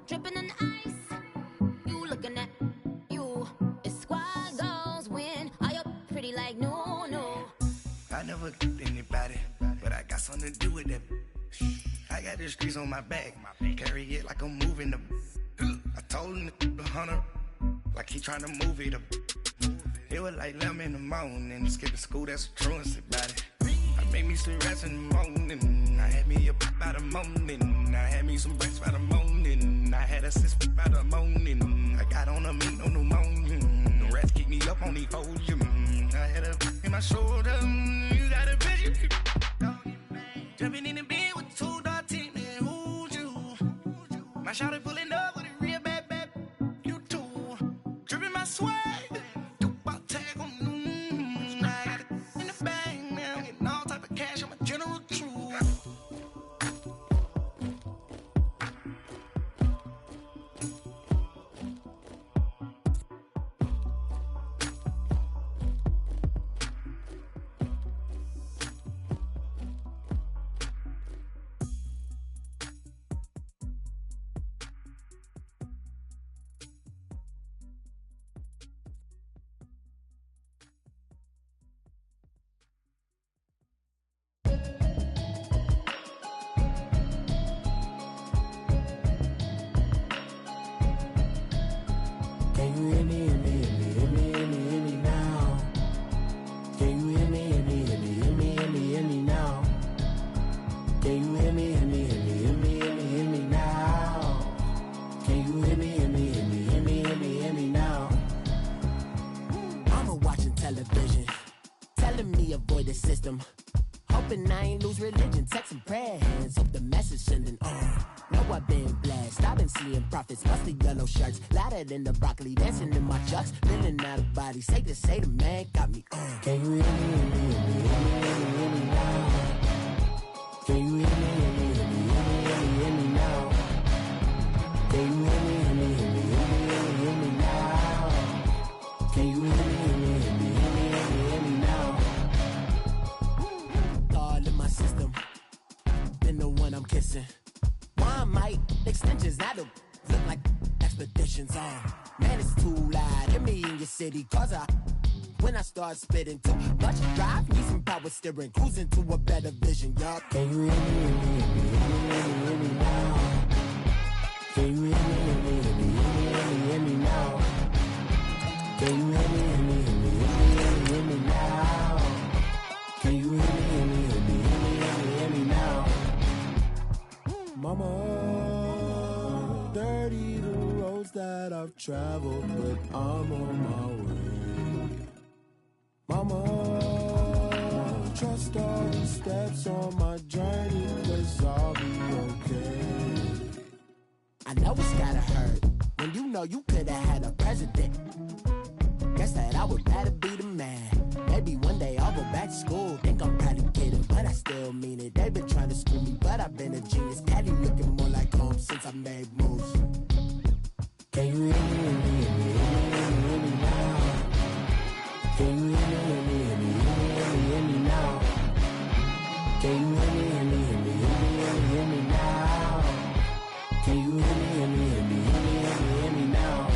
dripping in ice. You looking at you. It's squad goals when are you pretty like no, no. I never anybody, but I got something to do with that. I got the streets on my back, carry it like I'm moving the. I told him the 100, like he trying to move it up. It was like 11 in the morning, skipping school, that's a truancy about it. I made me some rest in the morning, I had me a pop by the morning. I had me some breakfast by the morning, I had a six by the morning. I got on a meat, no pneumonia, the rats keep me up on the podium. I had a in my shoulder, you got a bitch. Jumping in the bed with 2 dark teeth, man, who's you? My shawty pulling up with a real bad, you too. Dripping my swag. Hoping I ain't lose religion, texting prayer hands, hope the message sending on. Know I've been blessed, I've been seeing prophets, musty yellow shirts, louder than the broccoli, dancing in my chucks, feeling out of body, say the man got me on. Can you hear me, hear me, hear me now? Can you hear me, hear me, hear me, hear me now? Can you hear me, hear me, hear me, hear me now? Can you hear me, hear me, hear me, hear me now? All in my system, been the one I'm kissing. Why might extensions that'll look like expeditions on? Man, it's too loud. Hit me in your city, cause when I start spitting too much drive, need some power steering, cruising to a better vision, y'all. Can you hear me, hear me, hear me now? Can you hear me, hear me, hear me, hear me now? Can you hear me, hear me, hear me, hear me now? Can you hear me, hear me, hear me, hear me now? Mama, dirty the roads that I've traveled, but I'm on my way. Mama, trust all the steps on my journey, 'cause I'll be okay. I know it's gotta hurt when you know you could've had a president. Guess that I would rather be the man. Maybe one day I'll go back to school. Think I'm probably kidding, but I still mean it. They've been trying to screw me, but I've been a genius. Caddy looking more like home since I made moves. Can you hear me, hear me, hear me, hear me now? Can you hear me, hear me, hear me, hear me now? Can you hear me, hear me, hear me, hear me now? Can you hear me, hear me, hear me, hear me now?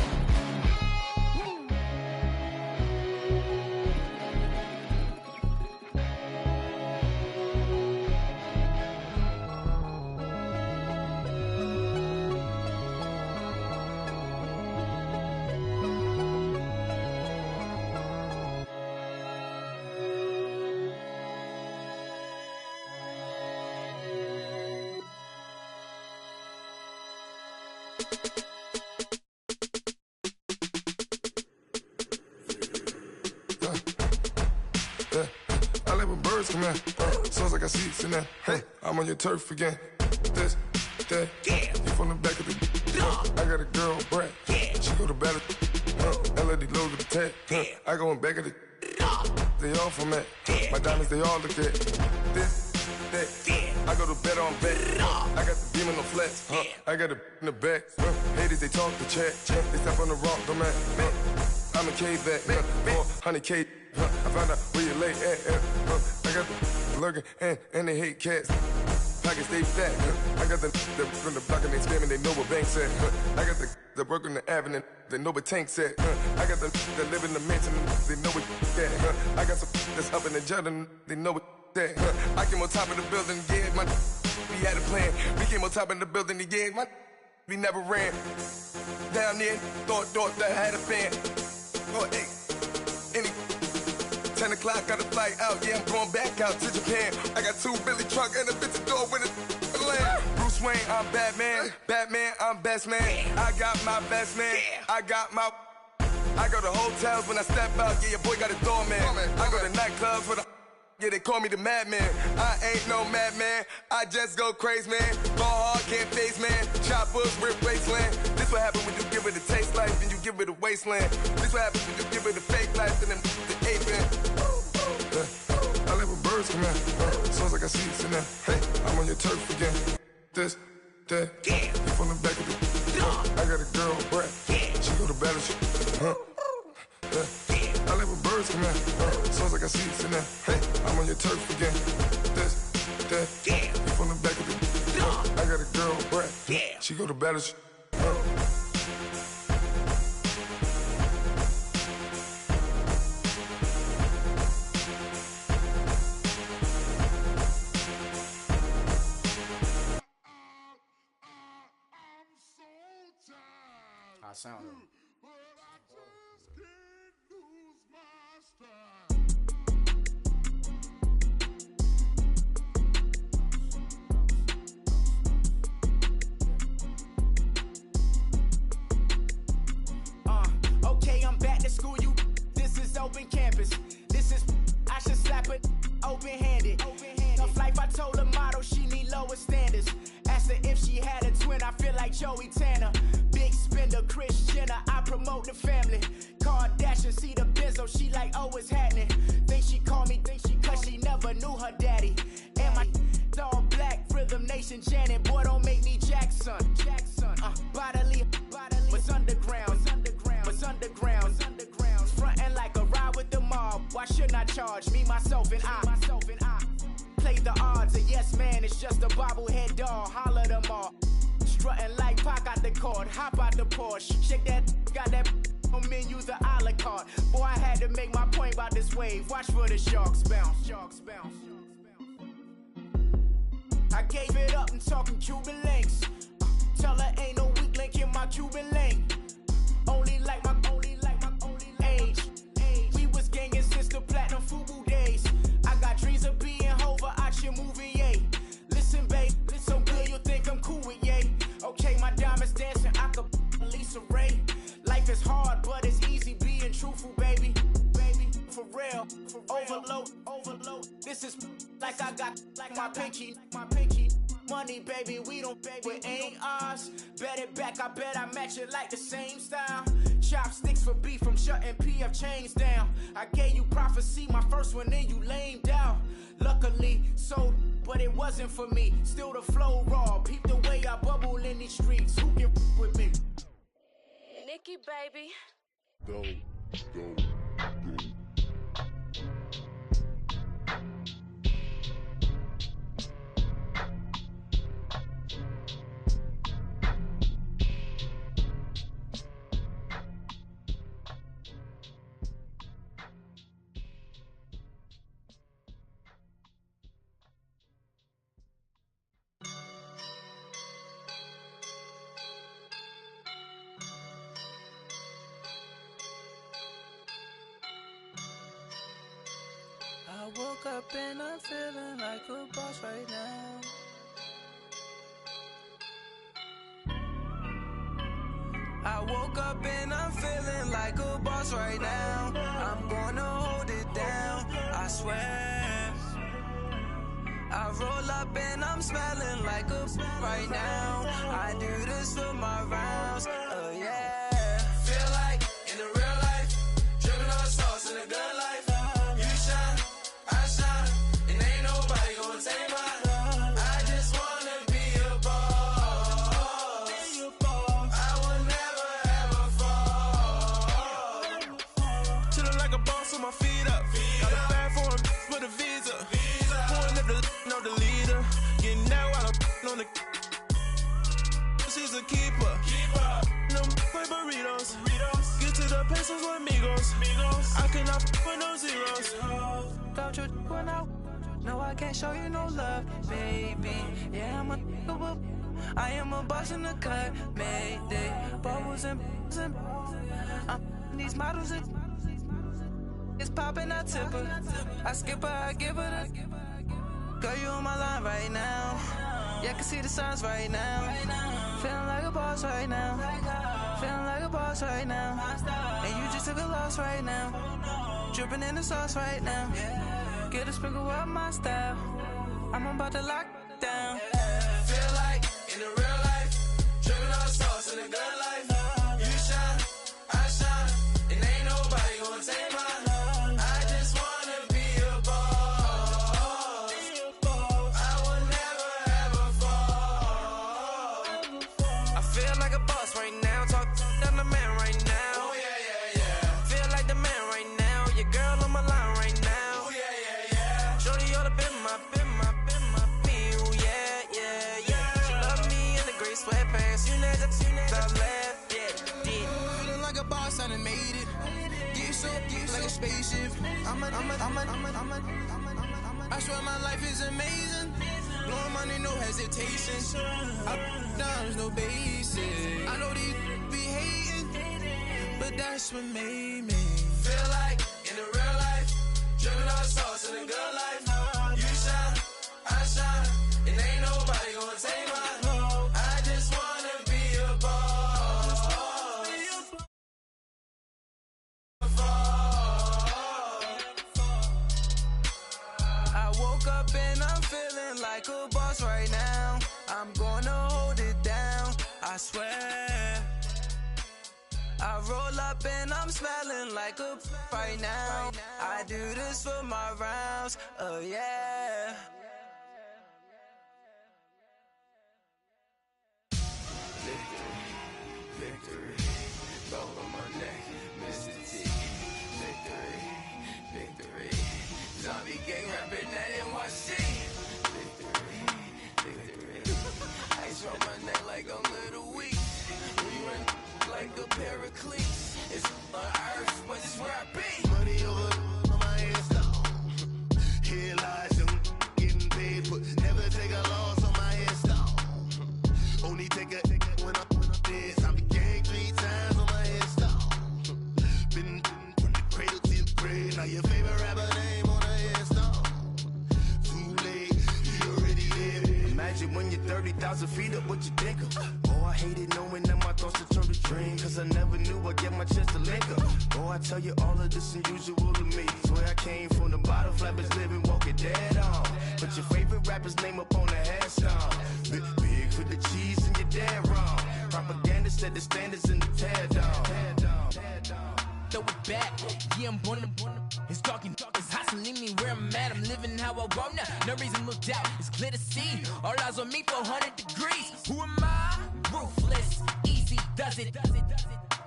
I like when birds come in. Sounds like I got seats in there. Hey, I'm on your turf again. This, that, yeah. You from the back of the. I got a girl, Brad. Yeah. She go to battle. LED logo the tag. I go in back of the. They all from that. My diamonds, they all look at. This, that. I go to bed on bed. I got the beam on the flats. I got it in the back. Haters, they talk the chat. They step on the rock, don't man. I'm a K-back. 400K. I found out where you lay at. I got the lurking and they hate cats. pockets stay fat. I got the from the block and they spamming, they know what banks at. I got the work on the avenue, they know what tanks at. I got the that live in the mansion, they know what that. I got some that's up in the jet and they know what that. I came on top of the building, yeah, my we had a plan. We came on top of the building, yeah, my we never ran. Down there, thought that I had a fan. Oh, hey, any 10 o'clock, got a flight out, yeah, I'm going back out to Japan. I got 2 Billy truck and a bitch door with a land. Bruce Wayne, I'm Batman. Batman, I'm best man. I got my best man. I got my... I go to hotels when I step out, yeah, your boy got a doorman. I go to nightclubs with a... Yeah, they call me the madman. I ain't no madman. I just go crazy, man. Ball hard, can't face, man. Choppers, rip wasteland. This what happen when you give it a taste life and you give it a wasteland. This what happens when you give it a fake life and then the ape man. I live where birds come in. Sounds like I see it in there. Hey, I'm on your turf again. This, that. You from the back of the... I got a girl, Brad. She go to battle shit. I live where birds come in. Sounds like I see it in there. Hey, I'm on your turf again. This, that. You from the back of the... I got a girl, Brad. She go to battle shit. I sound it. Okay, I'm back to school, you. This is open campus. This is, I should slap it open-handed. Tough life, I told her motto, she need lower standards. Asked her if she had a twin, I feel like Joey Tanner. Big spender, Kris Jenner, I promote the family. Kardashian, see the Benzo, she like, oh, it's happening. Think she call me, cause she never knew her daddy. And my all black, Rhythm Nation, Janet, boy, don't make me Jackson. Bodily, was underground. Frontin' like a ride with the mob. Why shouldn't I charge me, myself, and I? Play the odds, a yes man, it's just a bobblehead doll. Holler them all. Strutting like Pac out the court, hop out the Porsche. Shake that, got that on menu, the a la carte. Boy, I had to make my point about this wave. Watch for the sharks bounce. I gave it up and talking Cuban links. Tell her ain't no weak link in my Cuban link. Only like my age. We was gangin' since the platinum FUBU days. I got dreams of being Hova out your movie, yay. Listen, babe, so good you'll think I'm cool with yay. Okay, my diamonds dancing, I could Lisa Ray. Life is hard, but it's easy being truthful, baby. For real, overload. This is like I got like my pinky. Money, baby, we don't pay, but ain't ours. Bet it back, I bet I match it like the same style. Chopsticks for beef from shutting PF chains down. I gave you prophecy, my first one, then you lamed out. Luckily, sold, but it wasn't for me. Still the flow raw, peep the way I bubble in these streets. Who can with me? Nikki, baby. Go. I woke up and I'm feeling like a boss right now. I woke up and I'm feeling like a boss right now. I'm gonna hold it down, I swear. I roll up and I'm smelling like a right now. I do this for my rounds, oh yeah. Feel like in the real life, dripping on sauce in the good life. You shine, I shine, and ain't nobody gonna take mine. I just wanna be a boss. I will never ever fall. Chillin' like a boss with my feet up. Got a bag for a with a visa. Pulling up the leader. Getting out while when no, I can't show you no love, baby. Yeah, I am a boss in the cut, Mayday. Bubbles and these models it's popping, I tip her. I skip her, I give her the. Girl, you on my line right now. Yeah, I can see the signs right now. Feeling like a boss right now. Feeling like a boss right now. And you just took a loss right now. Dripping in the sauce right now. Get a sprinkle up my style. I'm about to lock down. Feel like in the real life, dripping all the sauce in the good life. You shine, I shine, and ain't nobody gonna take mine. I just wanna be a boss. I will never ever fall. I feel like a boss right now. Talk to the man right now. Oh yeah, yeah, yeah. Feel like the man right now. Your girl on my line right now. Oh yeah, yeah, yeah. Shorty oughta been my me. Ooh, yeah, yeah, yeah. She love me in the gray sweatpants. You never left. Yeah, did. Feeling like a boss, I done made it. Get so like a spaceship. I swear my life is amazing. Blowing money, no hesitation. Up, down, there's no basic. I know these be hating, but that's what made me. Feel like in the real life, dripping all the sauce in the good life. You shine, I shine, and ain't nobody gonna take mine. I just wanna be a boss. I woke up and I'm feeling like a boss right now. I'm gonna hold it down, I swear. I roll up and I'm smelling like a right now. I do this for my rounds, oh yeah. Victory, gold on my neck, Mr. T. Victory, zombie gang rapping that NYC. Victory, ice on my neck like I'm Little Weak. We run like a pair of cleats. It's on earth, but it's where I be. Money over on my headstone. Here lies them getting paid, but never take a loss on my headstone. Only take a when I'm dead. Zombie gang 3 times on my headstone. Been from the cradle to the grave. Now your favorite rapper name on a headstone. Too late, you already lived. Imagine when you're 30,000 feet up, what you think of? Oh, I hated knowing that my thoughts would turn to dream. Cause I never knew I'd get my chance to link up. Oh, I tell you all of this unusual to me. Swear I came from the bottom, flappers living, walking dead on. Put your favorite rapper's name up on the headstone. Big for the cheese and you're dead wrong. Propaganda set the standards in the tear down. Throw it back, yeah, I'm born to. It's talking, it's hustling me where I'm at. I'm living how I want now. No reason look out, it's clear to see. All eyes on me, 400 degrees. Who am I? Ruthless, easy, does it.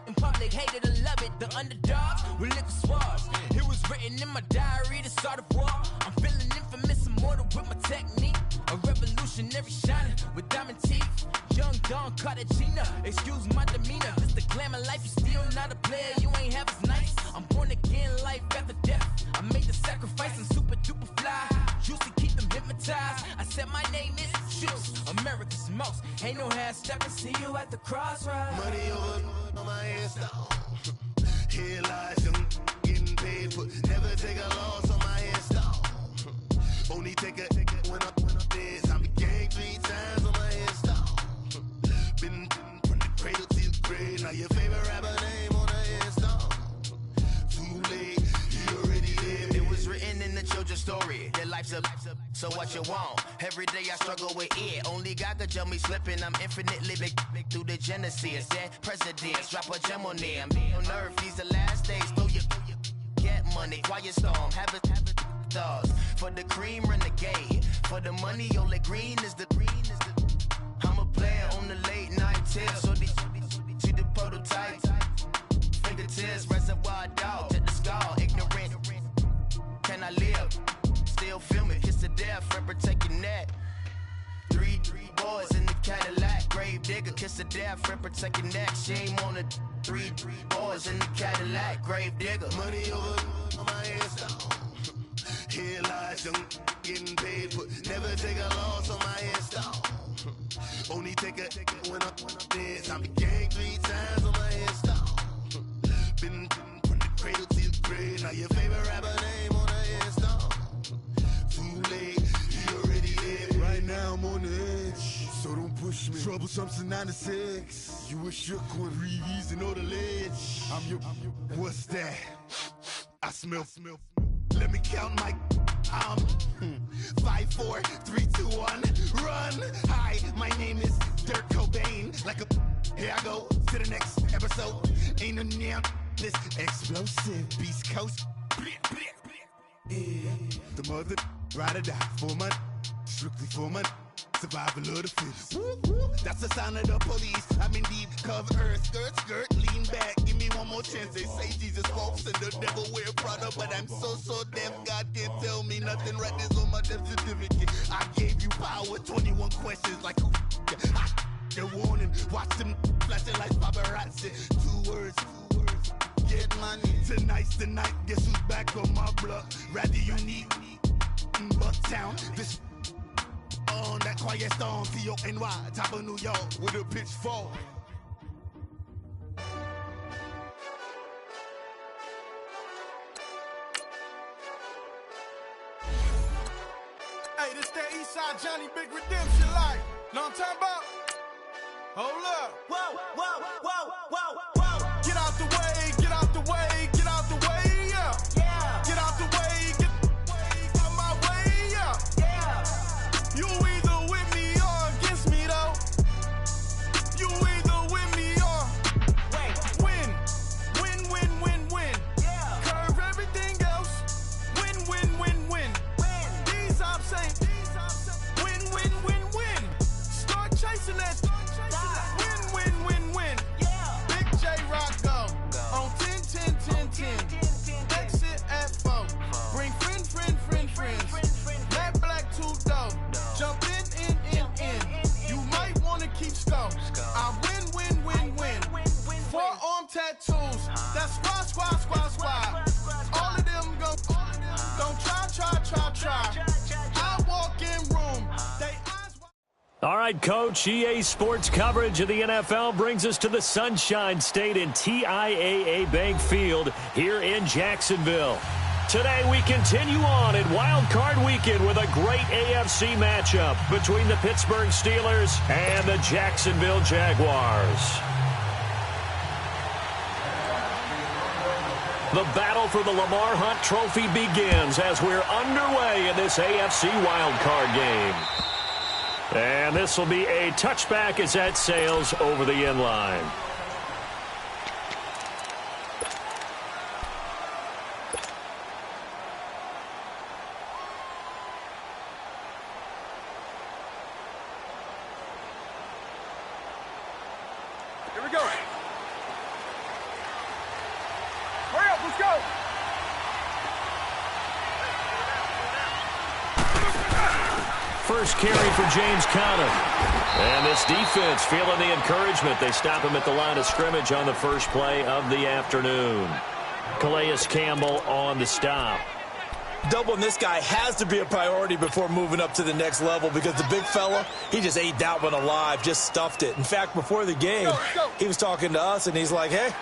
In public, hated or love it. The underdogs with liquor swabs. It was written in my diary to start a war. I'm feeling infamous, immortal with my technique. A revolutionary shining with diamond teeth. Young Don Cartagena, excuse my demeanor. This the glamour life, you still not a player, you ain't half as nice. I'm born again, life after death. I made the sacrifice and super duper fly. Used to keep them hypnotized. I said my name is Juice, America's most. Ain't no half stepping, see you at the crossroads. Money over on my headstone. Here lies them getting paid, but never take a loss on my headstone. Only take a when I'm dead. I'm gang 3 times on my headstone. Been from the cradle to the grave. Now your favorite rapper name on a headstone. Too late, you already lived. It was written in the children's story. Their life's up, so what you want? Every day I struggle with it. Only God could tell me slipping. I'm infinitely big through the genesis. Dead presidents, drop a gem on them. On earth, these the last days. Throw your get money, quiet storm, have it stars. For the cream, renegade. For the money, only green is the I'm a player on the late night tips. So these see the prototype. Fingertips, reservoir dog, to the skull, ignorant. Can I live? Still film it, kiss to death, friend, protect your neck. 3 boys in the Cadillac, grave digger, kiss to death, friend, protect your neck. Shame on the 3 boys in the Cadillac, grave digger. Money over on my headstone. Here lies young getting paid, but never take a loss on my install. Only take a when I'm dead. I be gang 3 times on my install. Been from the cradle to the grave. Now your favorite rapper name on the install. Too late, he already dead. Right now I'm on the edge, so don't push me. Troublesome to 9 to 6. You a shook one, Reeves and all the ledge. I'm your, what's that? I smell. Let me count my. 5, 4, 3, 2, 1, run. Hi, my name is Dirk Cobain. Like a, here I go to the next episode. Ain't no damn this explosive Beast Coast. Yeah. The mother ride or die for my, strictly for my. Survival of the fittest. That's the sound of the police. I'm in deep cover, skirt, lean back. Give me one more chance. They say Jesus walks and the devil wear Prada, but I'm so deaf. God can't tell me nothing. Right there's on my death certificate. I gave you power. 21 questions like who? They're warning. Watch them flashing like paparazzi. 2 words. Get money. Tonight's the night. Guess who's back on my block? Rather unique. Bucktown. This. On that quiet storm, T-O-N-Y, top of New York, with a pitchfork. Hey, this that Eastside Johnny Big Redemption like. Know what I'm talking about? Hold up. Whoa. Get out the way, get out the way, get out the way, yeah. Get out the way, get out my way, yeah. You either with me or against me, though. You either with me or win. Curve everything else. Win. These ops say win. Start chasing that. Win. Big J Rock go on 10. Exit at 4. Bring friends. Matt Black 2 dough. Jump in. You might wanna keep score. I win. Forearm tattoos. That's squad. All of them go. Don't try. I walk in room. They eyes. All right, Coach, EA Sports coverage of the NFL brings us to the Sunshine State in TIAA Bank Field here in Jacksonville. Today we continue on in Wild Card Weekend with a great AFC matchup between the Pittsburgh Steelers and the Jacksonville Jaguars. The battle for the Lamar Hunt Trophy begins as we're underway in this AFC Wild Card game. And this will be a touchback as that sails over the end line. Here we go. Hurry up, let's go. First carry for James Conner. And this defense feeling the encouragement. They stop him at the line of scrimmage on the first play of the afternoon. Calais Campbell on the stop. Doubling this guy has to be a priority before moving up to the next level because the big fella, he just ate that one alive, just stuffed it. In fact, before the game, he was talking to us, and he's like, hey,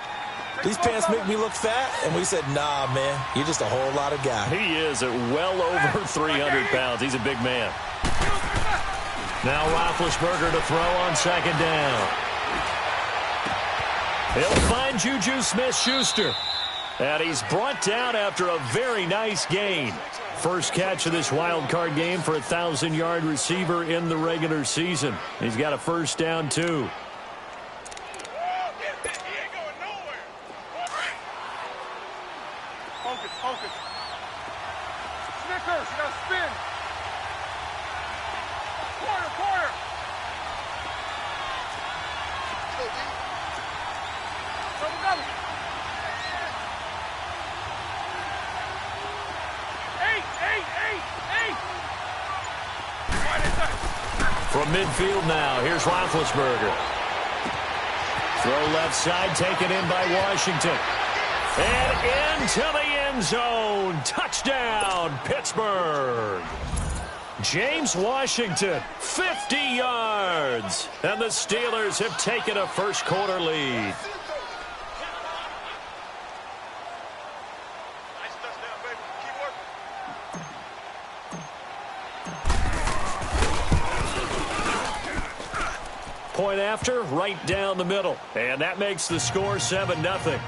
these pants make me look fat. And we said, nah, man, you're just a whole lot of guy. He is at well over 300 pounds. He's a big man. Now Roethlisberger to throw on second down. He'll find Juju Smith-Schuster. And he's brought down after a very nice gain. First catch of this wild card game for a 1,000-yard receiver in the regular season. He's got a first down, too. Focus. Snickers, you gotta spin. Quarter. Double. 8. From midfield now, here's Roethlisberger. Throw left side, taken in by Washington. And into the end zone. Touchdown, Pittsburgh. James Washington, 50 yards. And the Steelers have taken a first-quarter lead. Point after, right down the middle. And that makes the score 7-0.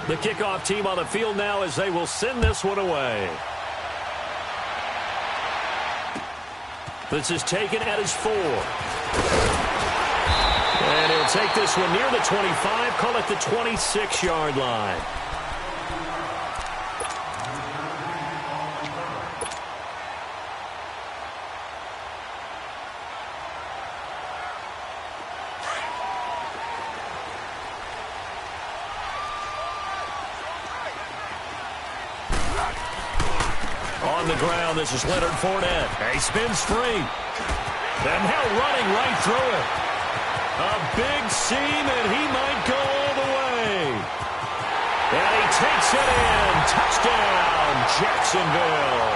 The kickoff team on the field now as they will send this one away. This is taken at his 4. And he'll take this one near the 25, call it the 26-yard line. On the ground, this is Leonard Fournette. He spins free. And now running right through it. A big seam, and he might go all the way. And he takes it in. Touchdown, Jacksonville.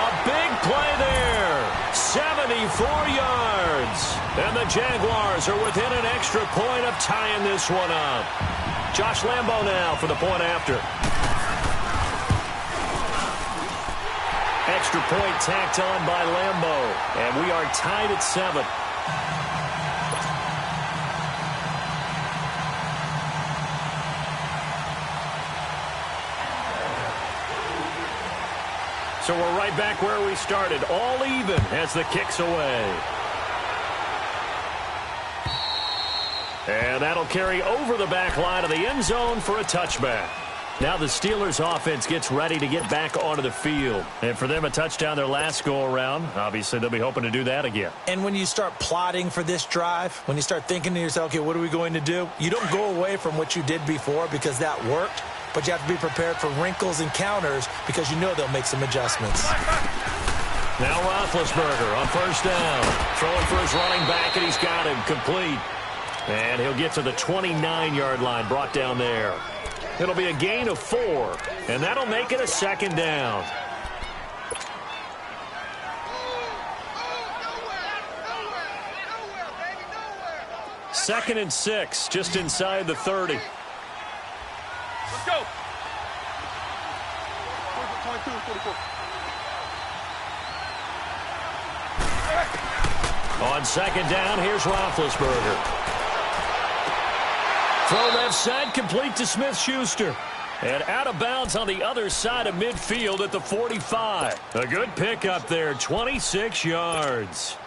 A big play there. 74 yards. And the Jaguars are within an extra point of tying this one up. Josh Lambo now for the point after. Extra point tacked on by Lambo. And we are tied at 7. So we're right back where we started. All even as the kick's away. And that'll carry over the back line of the end zone for a touchback. Now the Steelers offense gets ready to get back onto the field. And for them, a touchdown their last go-around. Obviously, they'll be hoping to do that again. And when you start plotting for this drive, when you start thinking to yourself, okay, what are we going to do? You don't go away from what you did before because that worked. But you have to be prepared for wrinkles and counters because you know they'll make some adjustments. Now Roethlisberger on first down. Throwing for his running back, and he's got him complete. And he'll get to the 29-yard line, brought down there. It'll be a gain of 4, and that'll make it a second down. Second and 6, just inside the 30. Let's go. 22, 44. On second down, here's Roethlisberger. Throw left side, complete to Smith-Schuster. And out of bounds on the other side of midfield at the 45. A good pickup there, 26 yards.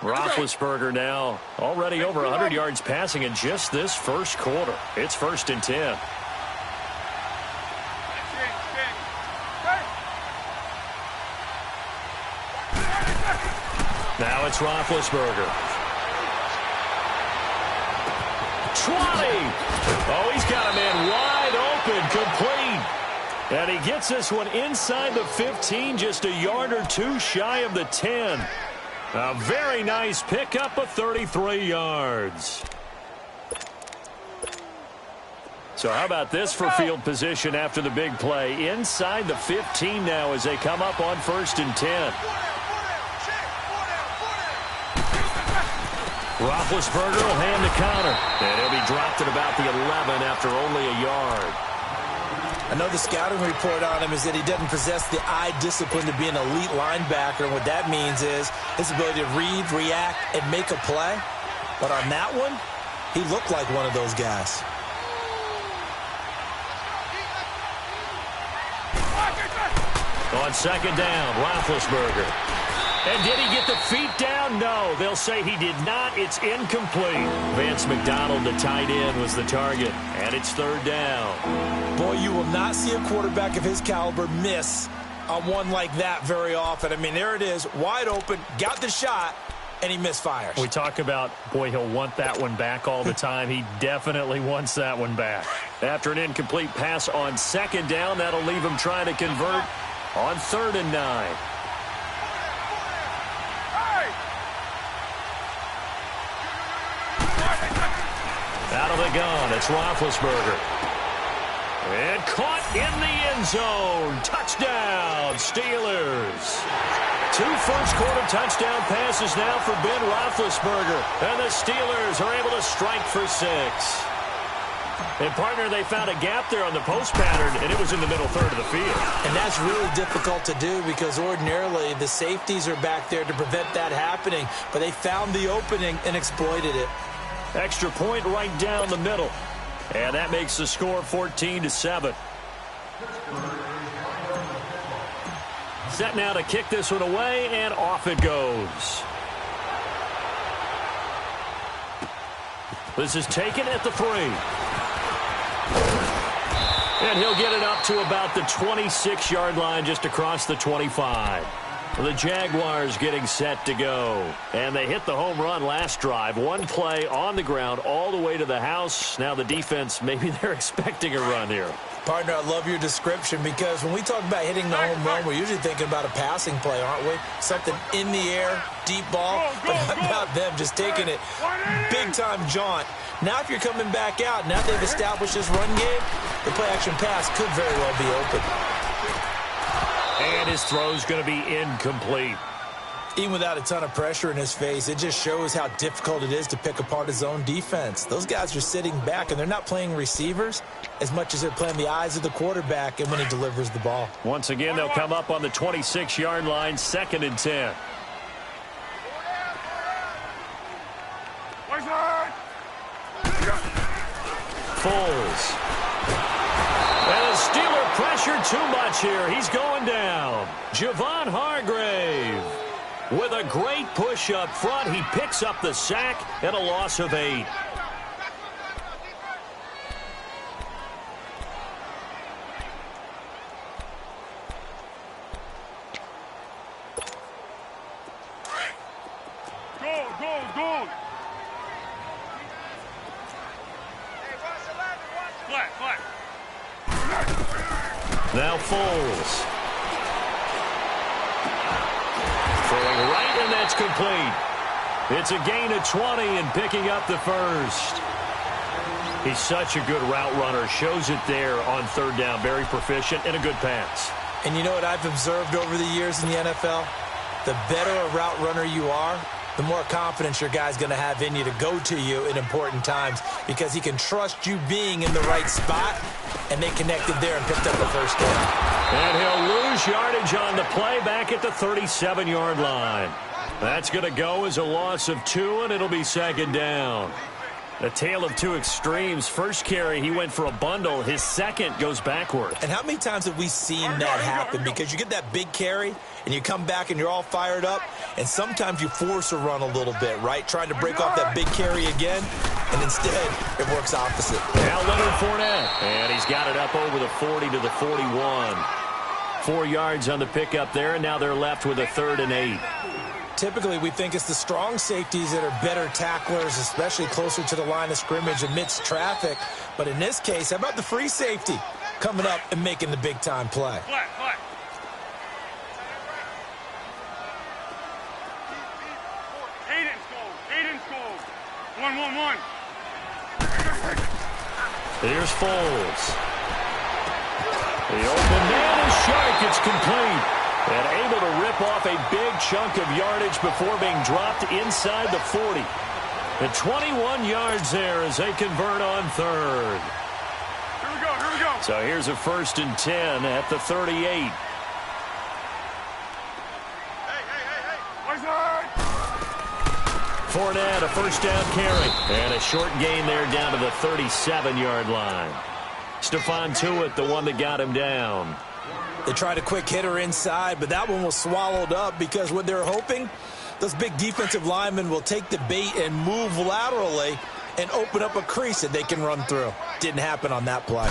Roethlisberger now already over 100 yards passing in just this first quarter. It's 1st and 10. Now it's Roethlisberger. 20. Oh, he's got a man wide open, complete. And he gets this one inside the 15, just a yard or two shy of the 10. A very nice pickup of 33 yards. So how about this for field position after the big play? Inside the 15 now as they come up on 1st and 10. Roethlisberger will hand the counter. And he'll be dropped at about the 11 after only a yard. I know the scouting report on him is that he doesn't possess the eye discipline to be an elite linebacker. And what that means is his ability to read, react, and make a play. But on that one, he looked like one of those guys. On second down, Roethlisberger. And did he get the feet down? No, they'll say he did not. It's incomplete. Vance McDonald, the tight end, was the target. And it's 3rd down. Boy, you will not see a quarterback of his caliber miss on one like that very often. I mean, there it is, wide open, got the shot, and he misfires. We talk about, boy, he'll want that one back all the time. He definitely wants that one back. After an incomplete pass on second down, that'll leave him trying to convert on 3rd and 9. Out of the gun, it's Roethlisberger. And caught in the end zone. Touchdown, Steelers. 2 first-quarter touchdown passes now for Ben Roethlisberger. And the Steelers are able to strike for 6. And, partner, they found a gap there on the post pattern, and it was in the middle third of the field. And that's really difficult to do because ordinarily the safeties are back there to prevent that happening. But they found the opening and exploited it. Extra point right down the middle. And that makes the score 14-7. Set now to kick this one away, and off it goes. This is taken at the 3. And he'll get it up to about the 26-yard line, just across the 25. The Jaguars getting set to go. And they hit the home run last drive. 1 play on the ground all the way to the house. Now the defense, maybe they're expecting a run here. Partner, I love your description because when we talk about hitting the home run, we're usually thinking about a passing play, aren't we? Something in the air, deep ball. But how about them just taking it big-time jaunt? Now if you're coming back out, now they've established this run game, the play-action pass could very well be open. And his throw's going to be incomplete. Even without a ton of pressure in his face, it just shows how difficult it is to pick apart his own defense. Those guys are sitting back, and they're not playing receivers as much as they're playing the eyes of the quarterback and when he delivers the ball. Once again, they'll come up on the 26-yard line, 2nd and 10. Foles. And the Steeler pressure too much here. He's going down. Javon Hargrave with a great push up front. He picks up the sack and a loss of 8. Go. Flat. Now Foles. Throwing right, and that's complete. It's a gain of 20 and picking up the first. He's such a good route runner. Shows it there on 3rd down. Very proficient and a good pass. And you know what I've observed over the years in the NFL? The better a route runner you are, the more confidence your guy's going to have in you to go to you in important times because he can trust you being in the right spot, and they connected there and picked up the first down. And he'll lose yardage on the play back at the 37-yard line. That's going to go as a loss of 2, and it'll be 2nd down. A tale of 2 extremes. First carry, he went for a bundle. His second goes backward. And how many times have we seen that happen? Because you get that big carry, and you come back and you're all fired up, and sometimes you force a run a little bit, right? Trying to break off that big carry again, and instead it works opposite. Now Leonard Fournette, and he's got it up over the 40 to the 41. 4 yards on the pickup there, and now they're left with a 3rd and 8. Typically, we think it's the strong safeties that are better tacklers, especially closer to the line of scrimmage amidst traffic. But in this case, how about the free safety coming up and making the big-time play? Flat. Cadence goes. 1. Here's Foles. The open man is sharp. It's complete. And able to rip off a big chunk of yardage before being dropped inside the 40. And 21 yards there as they convert on 3rd. Here we go. So here's a 1st and 10 at the 38. Hey. Fournette, a 1st down carry. And a short gain there down to the 37-yard line. Stephon Tuitt, the one that got him down. They tried a quick hitter inside, but that one was swallowed up because what they're hoping, those big defensive linemen will take the bait and move laterally and open up a crease that they can run through. Didn't happen on that play.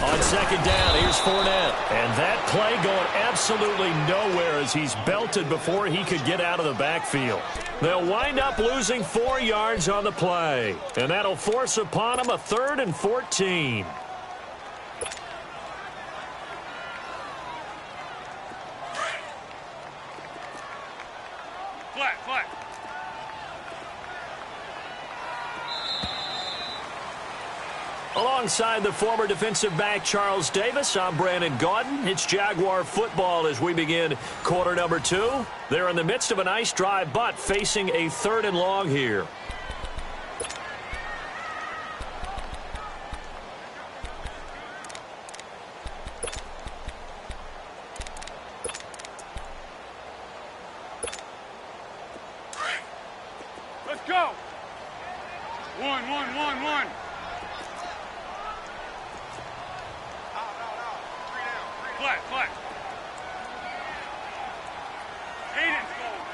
On second down, here's Fournette. And that play going absolutely nowhere as he's belted before he could get out of the backfield. They'll wind up losing 4 yards on the play. And that'll force upon them a 3rd and 14. Flat. Alongside the former defensive back Charles Davis, I'm Brandon Gaudin. It's Jaguar football as we begin quarter number 2. They're in the midst of a nice drive, but facing a 3rd and long here. Let's go. One. Flat.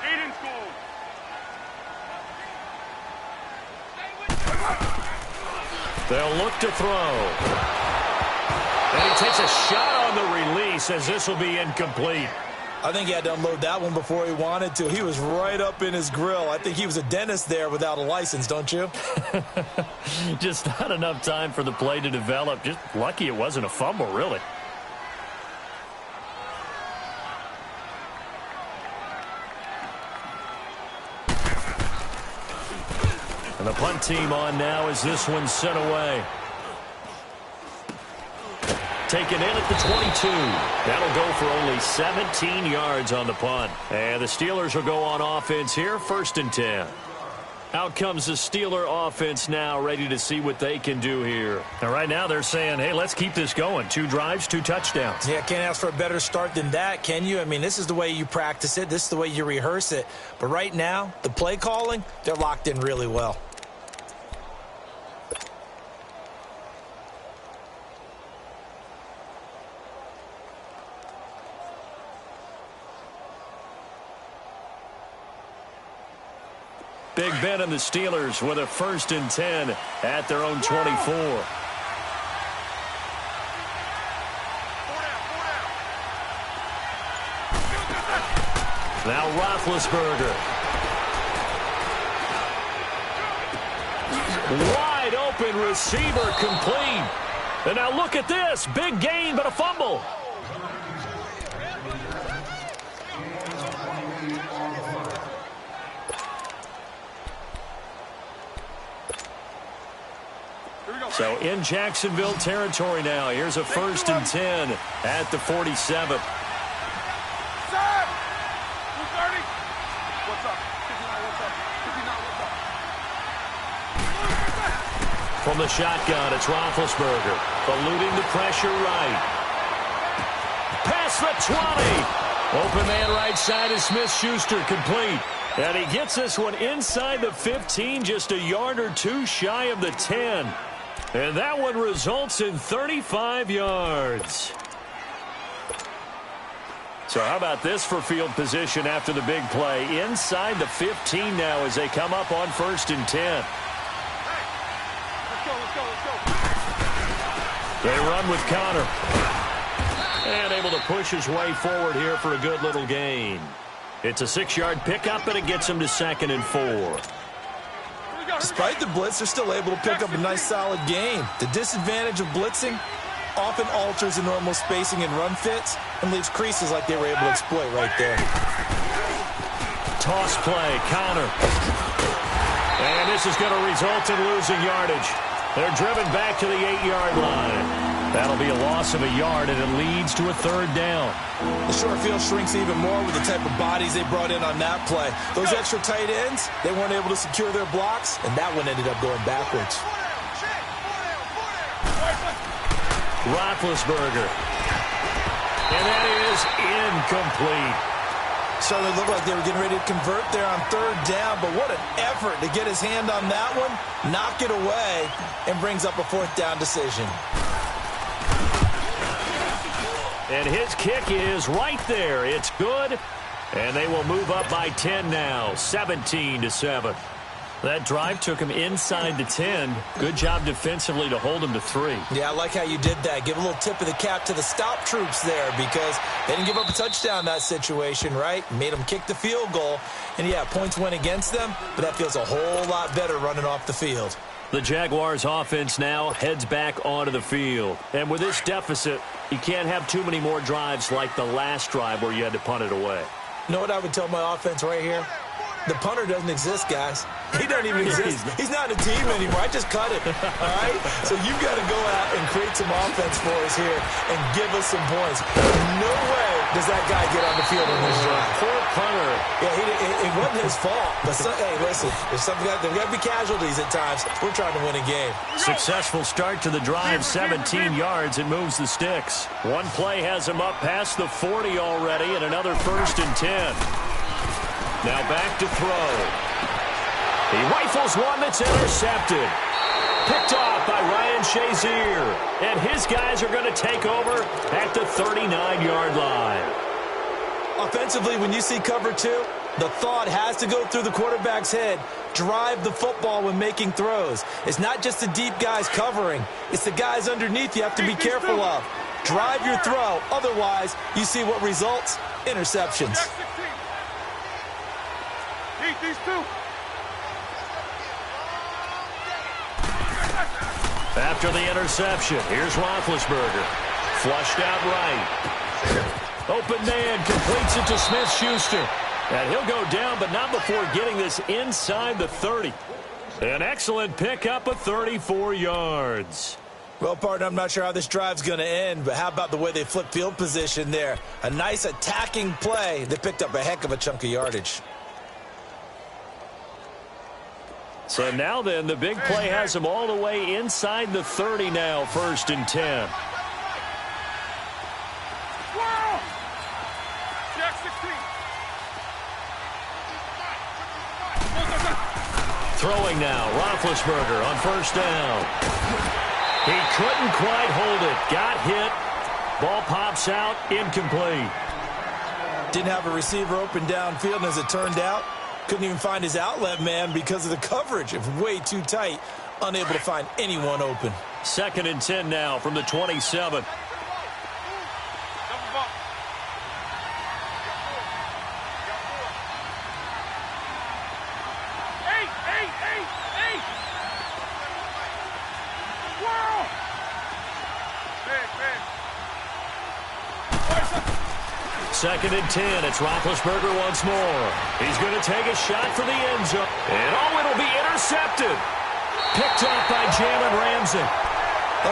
Hayden's goal. They'll look to throw. And he takes a shot on the release as this will be incomplete. I think he had to unload that one before he wanted to. He was right up in his grill. I think he was a dentist there without a license, don't you? Just not enough time for the play to develop. Just lucky it wasn't a fumble, really. And the punt team on now as this one's sent away. Taken in at the 22. That'll go for only 17 yards on the punt. And the Steelers will go on offense here, 1st and 10. Out comes the Steeler offense now, ready to see what they can do here. And right now they're saying, hey, let's keep this going. 2 drives, 2 touchdowns. Yeah, can't ask for a better start than that, can you? I mean, this is the way you practice it. This is the way you rehearse it. But right now, the play calling, they're locked in really well. Big Ben and the Steelers with a 1st and 10 at their own 24. Now Roethlisberger. Wide open receiver complete. And now look at this. Big gain, but a fumble. So in Jacksonville territory now. Here's a 1st and 10 at the 47. From the shotgun, it's Roethlisberger. Eluding the pressure right. Past the 20. Open man right side is Smith-Schuster complete. And he gets this one inside the 15, just a yard or 2 shy of the 10. And that one results in 35 yards. So how about this for field position after the big play? Inside the 15 now as they come up on 1st and 10. They run with Connor. And able to push his way forward here for a good little gain. It's a 6-yard pickup, and it gets him to 2nd and 4. Despite the blitz, they're still able to pick up a nice, solid gain. The disadvantage of blitzing often alters the normal spacing and run fits and leaves creases like they were able to exploit right there. Toss play, Connor. And this is going to result in losing yardage. They're driven back to the 8-yard line. That'll be a loss of a yard, and it leads to a 3rd down. The short field shrinks even more with the type of bodies they brought in on that play. Those extra tight ends, they weren't able to secure their blocks, and that one ended up going backwards. Roethlisberger. And that is incomplete. Started to look like they were getting ready to convert there on 3rd down, but what an effort to get his hand on that one, knock it away, and brings up a 4th down decision. And his kick is right there. It's good. And they will move up by 10 now, 17-7. That drive took him inside the 10. Good job defensively to hold him to 3. Yeah, I like how you did that. Give a little tip of the cap to the stop troops there because they didn't give up a touchdown in that situation, right? Made them kick the field goal. And, yeah, points went against them, but that feels a whole lot better running off the field. The Jaguars offense now heads back onto the field. And with this deficit, you can't have too many more drives like the last drive where you had to punt it away. You know what I would tell my offense right here? The punter doesn't exist, guys. He doesn't even exist. He's not a team anymore. I just cut it, all right? So you've got to go out and create some offense for us here and give us some points. No way does that guy get on the field on this drive. Poor punter. Yeah, it wasn't his fault. But, hey, listen, there's got to be casualties at times. We're trying to win a game. Successful start to the drive, 17 yards. It moves the sticks. One play has him up past the 40 already, and another 1st and 10. Now back to throw. He rifles one that's intercepted. Picked off by Ryan Shazier. And his guys are going to take over at the 39-yard line. Offensively, when you see cover 2, the thought has to go through the quarterback's head. Drive the football when making throws. It's not just the deep guys covering. It's the guys underneath you have to be careful of. Drive your throw. Otherwise, you see what results? Interceptions. These two. After the interception, here's Roethlisberger. Flushed out right. Open man completes it to Smith-Schuster. And he'll go down, but not before getting this inside the 30. An excellent pickup of 34 yards. Well, partner, I'm not sure how this drive's going to end, but how about the way they flip field position there? A nice attacking play that picked up a heck of a chunk of yardage. So now then, the big play has him all the way inside the 30 now, 1st and 10. Wow! Jack 16. Throwing now, Roethlisberger on 1st down. He couldn't quite hold it. Got hit. Ball pops out, incomplete. Didn't have a receiver open downfield, and as it turned out, couldn't even find his outlet man because of the coverage. It was way too tight. Unable to find anyone open. 2nd and 10 now from the 27. Second and 10. It's Roethlisberger once more. He's going to take a shot for the end zone. And it'll be intercepted. Picked off by Jalen Ramsey.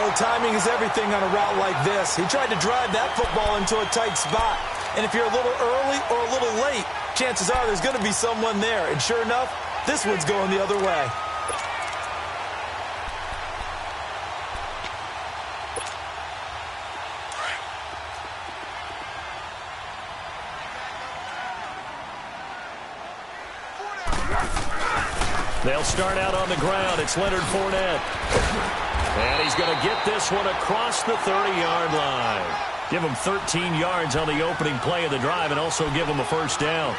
Oh, timing is everything on a route like this. He tried to drive that football into a tight spot. And if you're a little early or a little late, chances are there's going to be someone there. And sure enough, this one's going the other way. They'll start out on the ground. It's Leonard Fournette. And he's going to get this one across the 30-yard line. Give him 13 yards on the opening play of the drive and also give him a 1st down.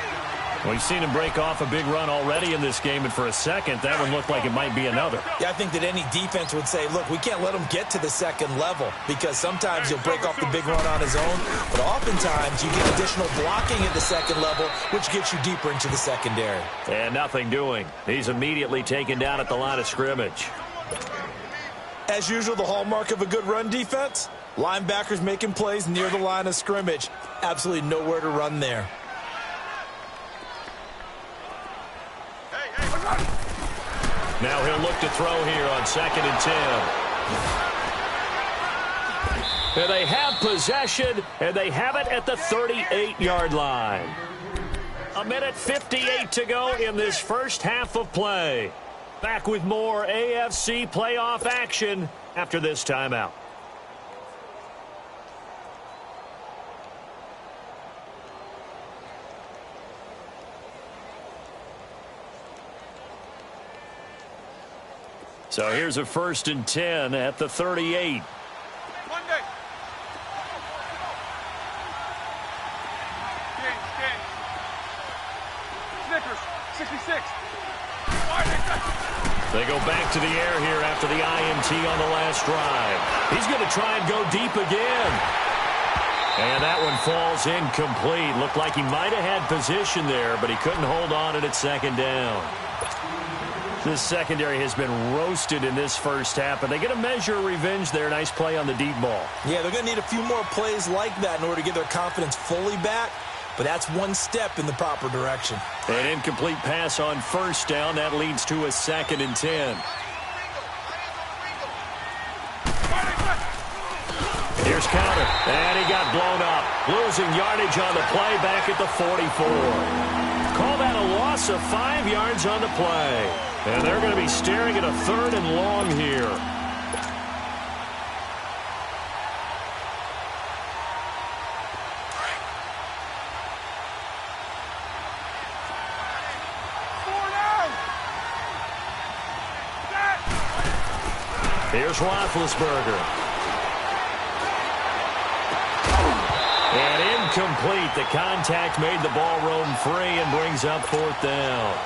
We've seen him break off a big run already in this game, and for a second, that one looked like it might be another. Yeah, I think that any defense would say, look, we can't let him get to the second level because sometimes he'll break off the big run on his own, but oftentimes you get additional blocking at the second level, which gets you deeper into the secondary. And nothing doing. He's immediately taken down at the line of scrimmage. As usual, the hallmark of a good run defense, linebackers making plays near the line of scrimmage. Absolutely nowhere to run there. Now he'll look to throw here on 2nd and 10. And they have possession, and they have it at the 38-yard line. 1:58 to go in this first half of play. Back with more AFC playoff action after this timeout. So here's a 1st and 10 at the 38. Monday. Snickers, 66. They go back to the air here after the INT on the last drive. He's going to try and go deep again. And that one falls incomplete. Looked like he might have had position there, but he couldn't hold on at second down. This secondary has been roasted in this first half, but they get a measure of revenge there. Nice play on the deep ball. Yeah, they're going to need a few more plays like that in order to get their confidence fully back, but that's one step in the proper direction. An incomplete pass on first down. That leads to a 2nd and 10. Here's counter, and he got blown up. Losing yardage on the play back at the 44. Call that a loss of 5 yards on the play. And they're going to be staring at a 3rd and long here. Here's Roethlisberger. And incomplete. The contact made the ball roam free and brings up 4th down.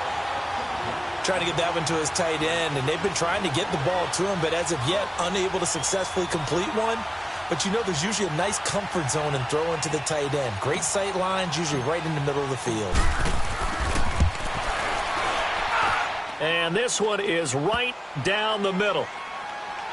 Trying to get that one to his tight end, and they've been trying to get the ball to him, but as of yet, unable to successfully complete one. But you know there's usually a nice comfort zone in throwing to the tight end. Great sight lines, usually right in the middle of the field. And this one is right down the middle.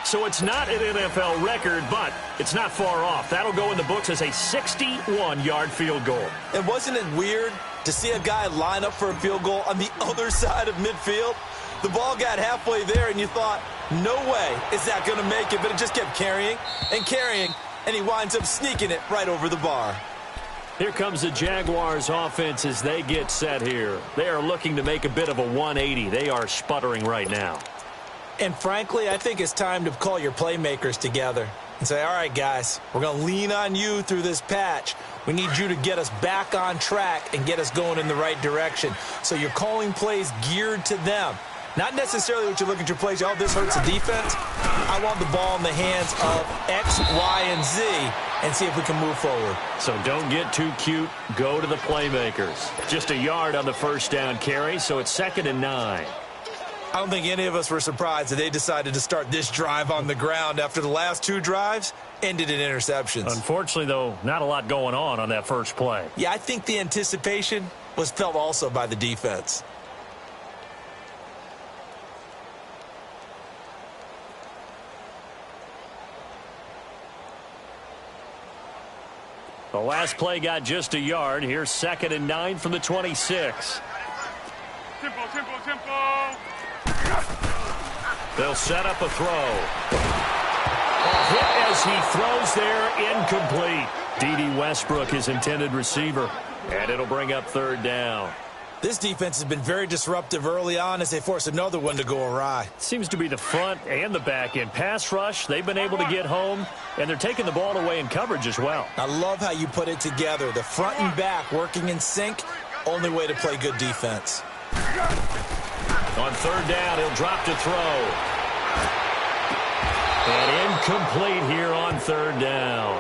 So it's not an NFL record, but it's not far off. That'll go in the books as a 61-yard field goal. And wasn't it weird to see a guy line up for a field goal on the other side of midfield? The ball got halfway there, and you thought, no way is that going to make it. But it just kept carrying and carrying, and he winds up sneaking it right over the bar. Here comes the Jaguars offense as they get set here. They are looking to make a bit of a 180. They are sputtering right now. And frankly, I think it's time to call your playmakers together and say, all right, guys, we're going to lean on you through this patch. We need you to get us back on track and get us going in the right direction. So you're calling plays geared to them. Not necessarily what you look at your plays, oh, this hurts the defense. I want the ball in the hands of X, Y, and Z and see if we can move forward. So don't get too cute. Go to the playmakers. Just a yard on the first down carry, so it's 2nd and 9. I don't think any of us were surprised that they decided to start this drive on the ground after the last 2 drives ended in interceptions. Unfortunately, though, not a lot going on that first play. Yeah, I think the anticipation was felt also by the defense. The last play got just a yard. Here's 2nd and 9 from the 26. Tempo, tempo, tempo. They'll set up a throw. A hit as he throws there, incomplete. D.D. Westbrook, his intended receiver. And it'll bring up 3rd down. This defense has been very disruptive early on as they force another one to go awry. Seems to be the front and the back end. Pass rush, they've been able to get home, and they're taking the ball away in coverage as well. I love how you put it together. The front and back working in sync, only way to play good defense. On 3rd down, he'll drop to throw. And incomplete here on 3rd down.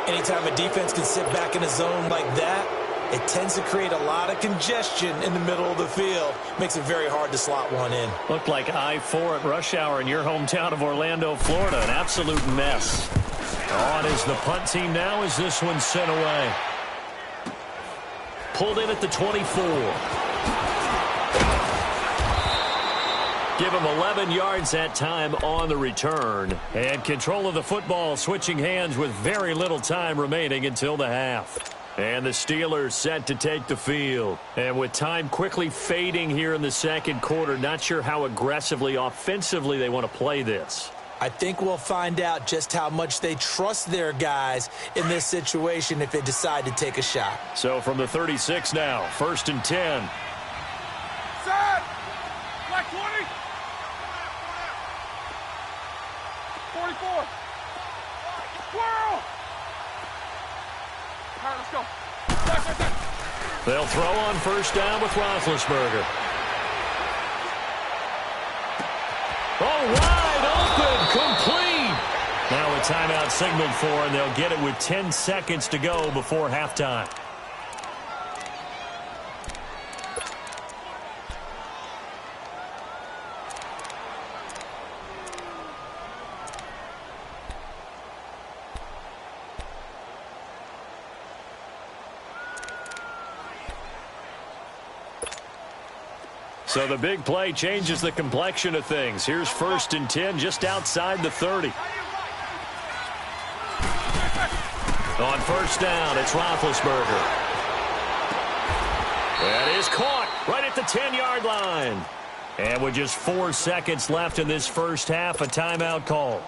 Anytime a defense can sit back in a zone like that, it tends to create a lot of congestion in the middle of the field. Makes it very hard to slot one in. Looked like I-4 at rush hour in your hometown of Orlando, Florida. An absolute mess. On is the punt team now as this one's sent away. Pulled in at the 24. Give him 11 yards that time on the return. And control of the football switching hands with very little time remaining until the half. And the Steelers set to take the field. And with time quickly fading here in the second quarter, not sure how aggressively, offensively they want to play this. I think we'll find out just how much they trust their guys in this situation if they decide to take a shot. So from the 36 now, 1st and 10. Set! Black 20! 44! Squirrel! All right, let's go. They'll throw on 1st down with Roethlisberger. Oh, wide open, complete. Now a timeout signaled for, and they'll get it with 10 seconds to go before halftime. So the big play changes the complexion of things. Here's 1st and 10 just outside the 30. On 1st down, it's Roethlisberger. That is caught right at the 10-yard line. And with just 4 seconds left in this first half, a timeout call.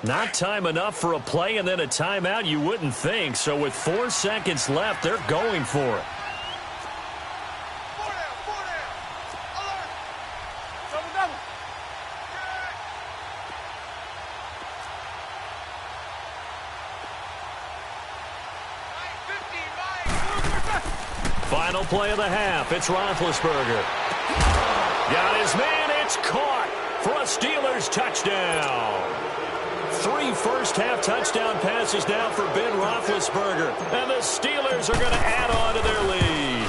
Not time enough for a play and then a timeout, you wouldn't think. So with 4 seconds left, they're going for it. Final play of the half. It's Roethlisberger. Got his man. It's caught for a Steelers touchdown. 3 first-half touchdown passes now for Ben Roethlisberger. And the Steelers are going to add on to their lead.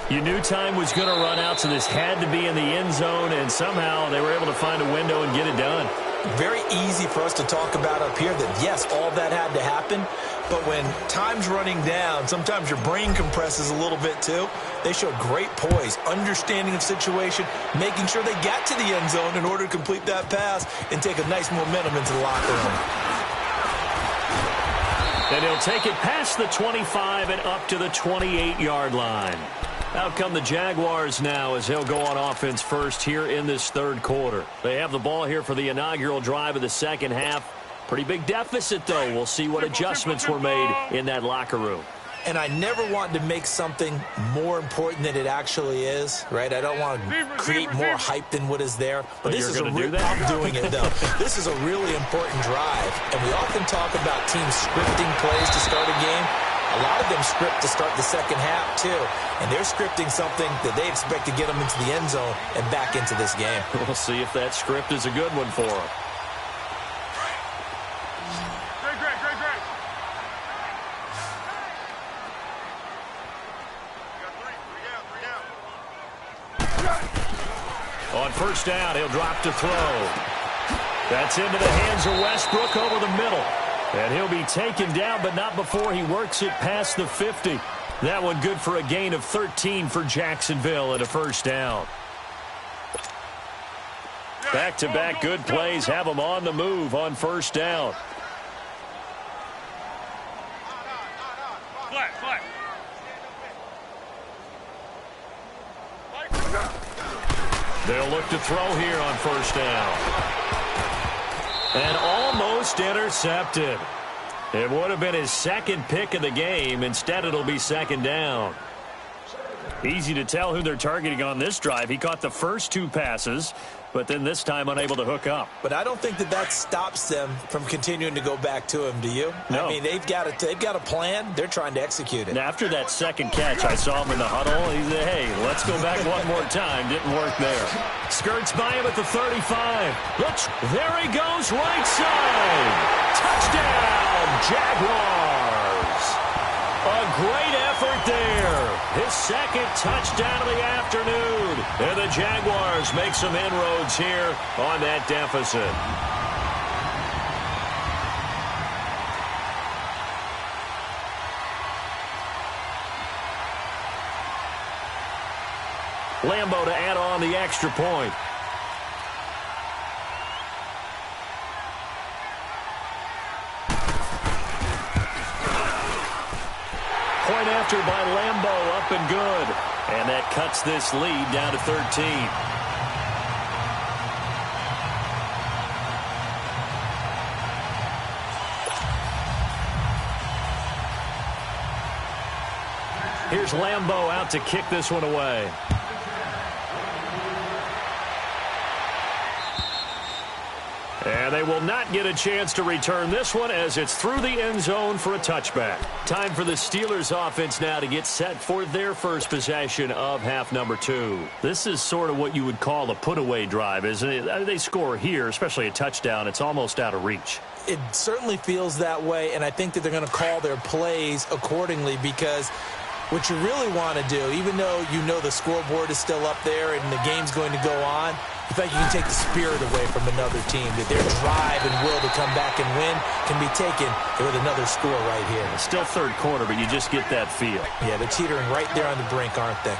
You knew time was going to run out, so this had to be in the end zone, and somehow they were able to find a window and get it done. Very easy for us to talk about up here that, yes, all that had to happen. But when time's running down, sometimes your brain compresses a little bit too. They showed great poise, understanding of situation, making sure they got to the end zone in order to complete that pass and take a nice momentum into the locker room. And he'll take it past the 25 and up to the 28-yard line. Out come the Jaguars now as they'll go on offense first here in this third quarter. They have the ball here for the inaugural drive of the second half. Pretty big deficit, though. We'll see what adjustments were made in that locker room. And I never want to make something more important than it actually is, right? I don't want to create more hype than what is there. But this is I'm doing it, though. This is a really important drive. And we often talk about teams scripting plays to start a game. A lot of them script to start the second half, too. And they're scripting something that they expect to get them into the end zone and back into this game. We'll see if that script is a good one for them. On 1st down, he'll drop to throw. That's into the hands of Westbrook over the middle. And he'll be taken down, but not before he works it past the 50. That one good for a gain of 13 for Jacksonville and a 1st down. Back-to-back good plays have them on the move on 1st down. They'll look to throw here on 1st down. And almost intercepted. It would have been his second pick of the game. Instead, it'll be 2nd down. Easy to tell who they're targeting on this drive. He caught the first 2 passes, but then this time unable to hook up. But I don't think that stops them from continuing to go back to him, do you? No. I mean, they've got a plan. They're trying to execute it. And after that second catch, I saw him in the huddle. He said, hey, let's go back one more time. Didn't work there. Skirts by him at the 35. There he goes, right side. Touchdown, Jaguars. A great effort there. His second touchdown of the afternoon. And the Jaguars make some inroads here on that deficit. Lambo to add on the extra point. Point after by Lambo, up and good. And that cuts this lead down to 13. Here's Lambo out to kick this one away. And they will not get a chance to return this one as it's through the end zone for a touchback. Time for the Steelers offense now to get set for their first possession of half number 2. This is sort of what you would call a put-away drive, isn't it? They score here, especially a touchdown. It's almost out of reach. It certainly feels that way, and I think that they're going to call their plays accordingly because what you really want to do, even though you know the scoreboard is still up there and the game's going to go on, I think you can take the spirit away from another team, that their drive and will to come back and win can be taken with another score right here. It's still third quarter, but you just get that feel. Yeah, they're teetering right there on the brink, aren't they?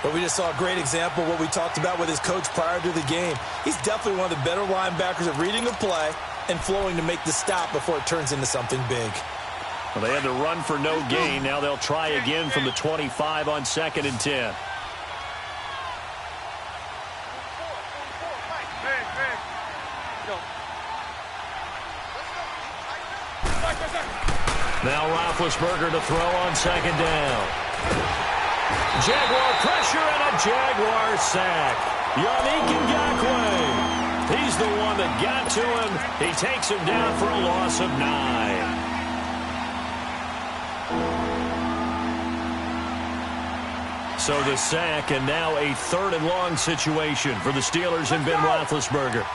But we just saw a great example of what we talked about with his coach prior to the game. He's definitely one of the better linebackers at reading a play and flowing to make the stop before it turns into something big. Well, they had to run for no gain. Now they'll try again from the 25 on 2nd and 10. Now Roethlisberger to throw on 2nd down. Jaguar pressure and a Jaguar sack. Yannick Ngakoue. He's the one that got to him. He takes him down for a loss of 9. So the sack, and now a 3rd and long situation for the Steelers and Ben Roethlisberger.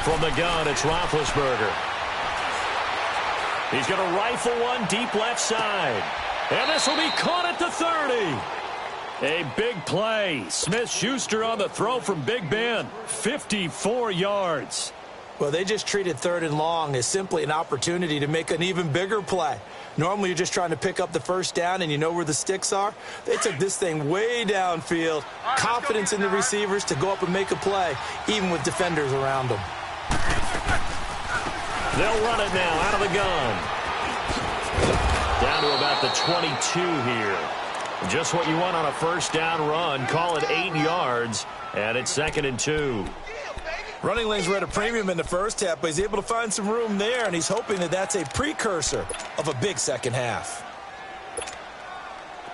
From the gun, it's Roethlisberger. He's going to rifle one deep left side. And this will be caught at the 30. A big play. Smith-Schuster on the throw from Big Ben. 54 yards. Well, they just treated 3rd and long as simply an opportunity to make an even bigger play. Normally, you're just trying to pick up the 1st down and you know where the sticks are. They took this thing way downfield. Confidence in the receivers to go up and make a play, even with defenders around them. They'll run it now out of the gun. Down to about the 22 here. Just what you want on a 1st down run. Call it 8 yards, and it's 2nd and 2. Running lanes were at a premium in the first half, but he's able to find some room there, and he's hoping that that's a precursor of a big second half.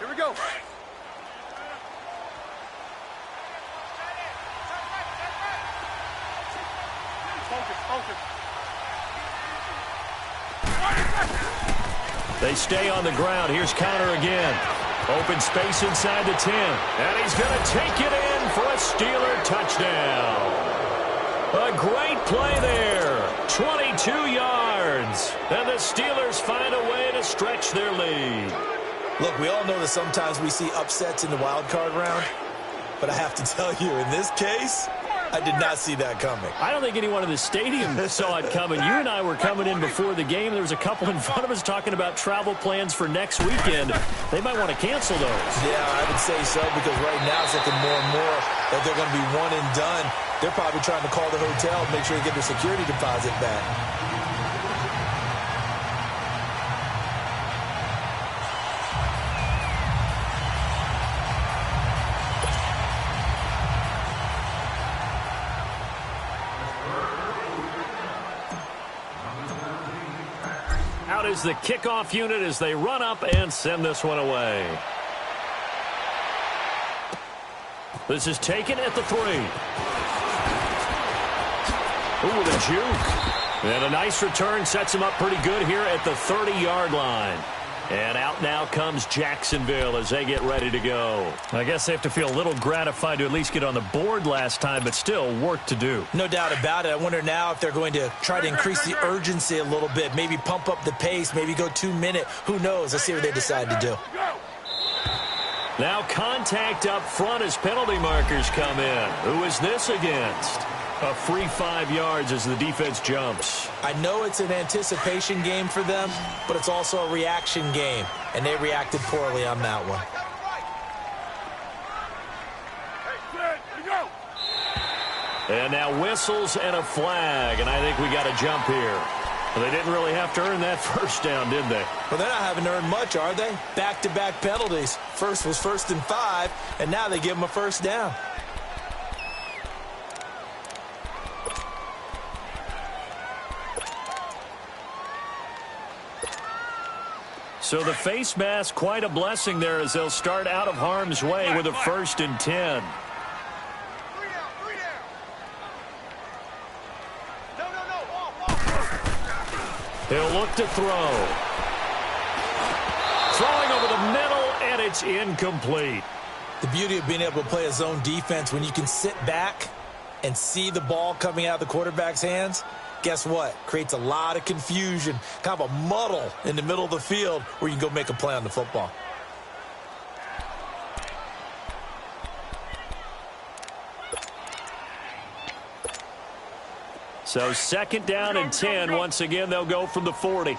Here we go. Focus. They stay on the ground. Here's Connor again. Open space inside the 10. And he's going to take it in for a Steeler touchdown. A great play there. 22 yards. And the Steelers find a way to stretch their lead. Look, we all know that sometimes we see upsets in the wild card round. But I have to tell you, in this case, I did not see that coming. I don't think anyone in the stadium saw it coming. You and I were coming in before the game. There was a couple in front of us talking about travel plans for next weekend. They might want to cancel those. Yeah, I would say so, because right now it's looking more and more that they're going to be one and done. They're probably trying to call the hotel and make sure they get their security deposit back. Out is the kickoff unit as they run up and send this one away. This is taken at the 3. Ooh, with a juke. And a nice return sets him up pretty good here at the 30-yard line. And out now comes Jacksonville as they get ready to go. I guess they have to feel a little gratified to at least get on the board last time, but still work to do. No doubt about it. I wonder now if they're going to try to increase the urgency a little bit, maybe pump up the pace, maybe go 2-minute. Who knows? Let's see what they decide to do. Now contact up front as penalty markers come in. Who is this against? A free 5 yards as the defense jumps. I know it's an anticipation game for them, but it's also a reaction game, and they reacted poorly on that one. And now whistles and a flag, and I think we got a jump here. Well, they didn't really have to earn that 1st down, did they? Well, they're not having to earn much, are they? Back-to-back penalties. First was 1st and 5, and now they give them a 1st down. So the face mask, quite a blessing there as they'll start out of harm's way with a 1st and 10. He'll look to throw. Throwing over the middle, and it's incomplete. The beauty of being able to play a zone defense when you can sit back and see the ball coming out of the quarterback's hands, guess what? Creates a lot of confusion, kind of a muddle in the middle of the field where you can go make a play on the football. So 2nd down and 10. Once again, they'll go from the 40.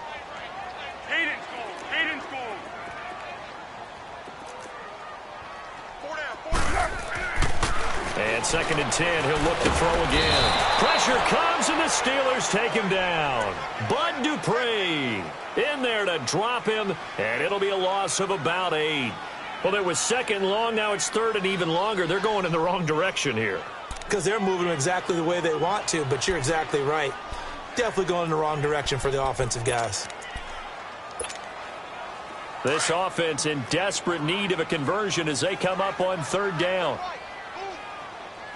And 2nd and 10, he'll look to throw again. Pressure comes, and the Steelers take him down. Bud Dupree in there to drop him, and it'll be a loss of about 8. Well, there was 2nd long, now it's 3rd and even longer. They're going in the wrong direction here. Because they're moving exactly the way they want to, but you're exactly right. Definitely going in the wrong direction for the offensive guys. This offense in desperate need of a conversion as they come up on 3rd down.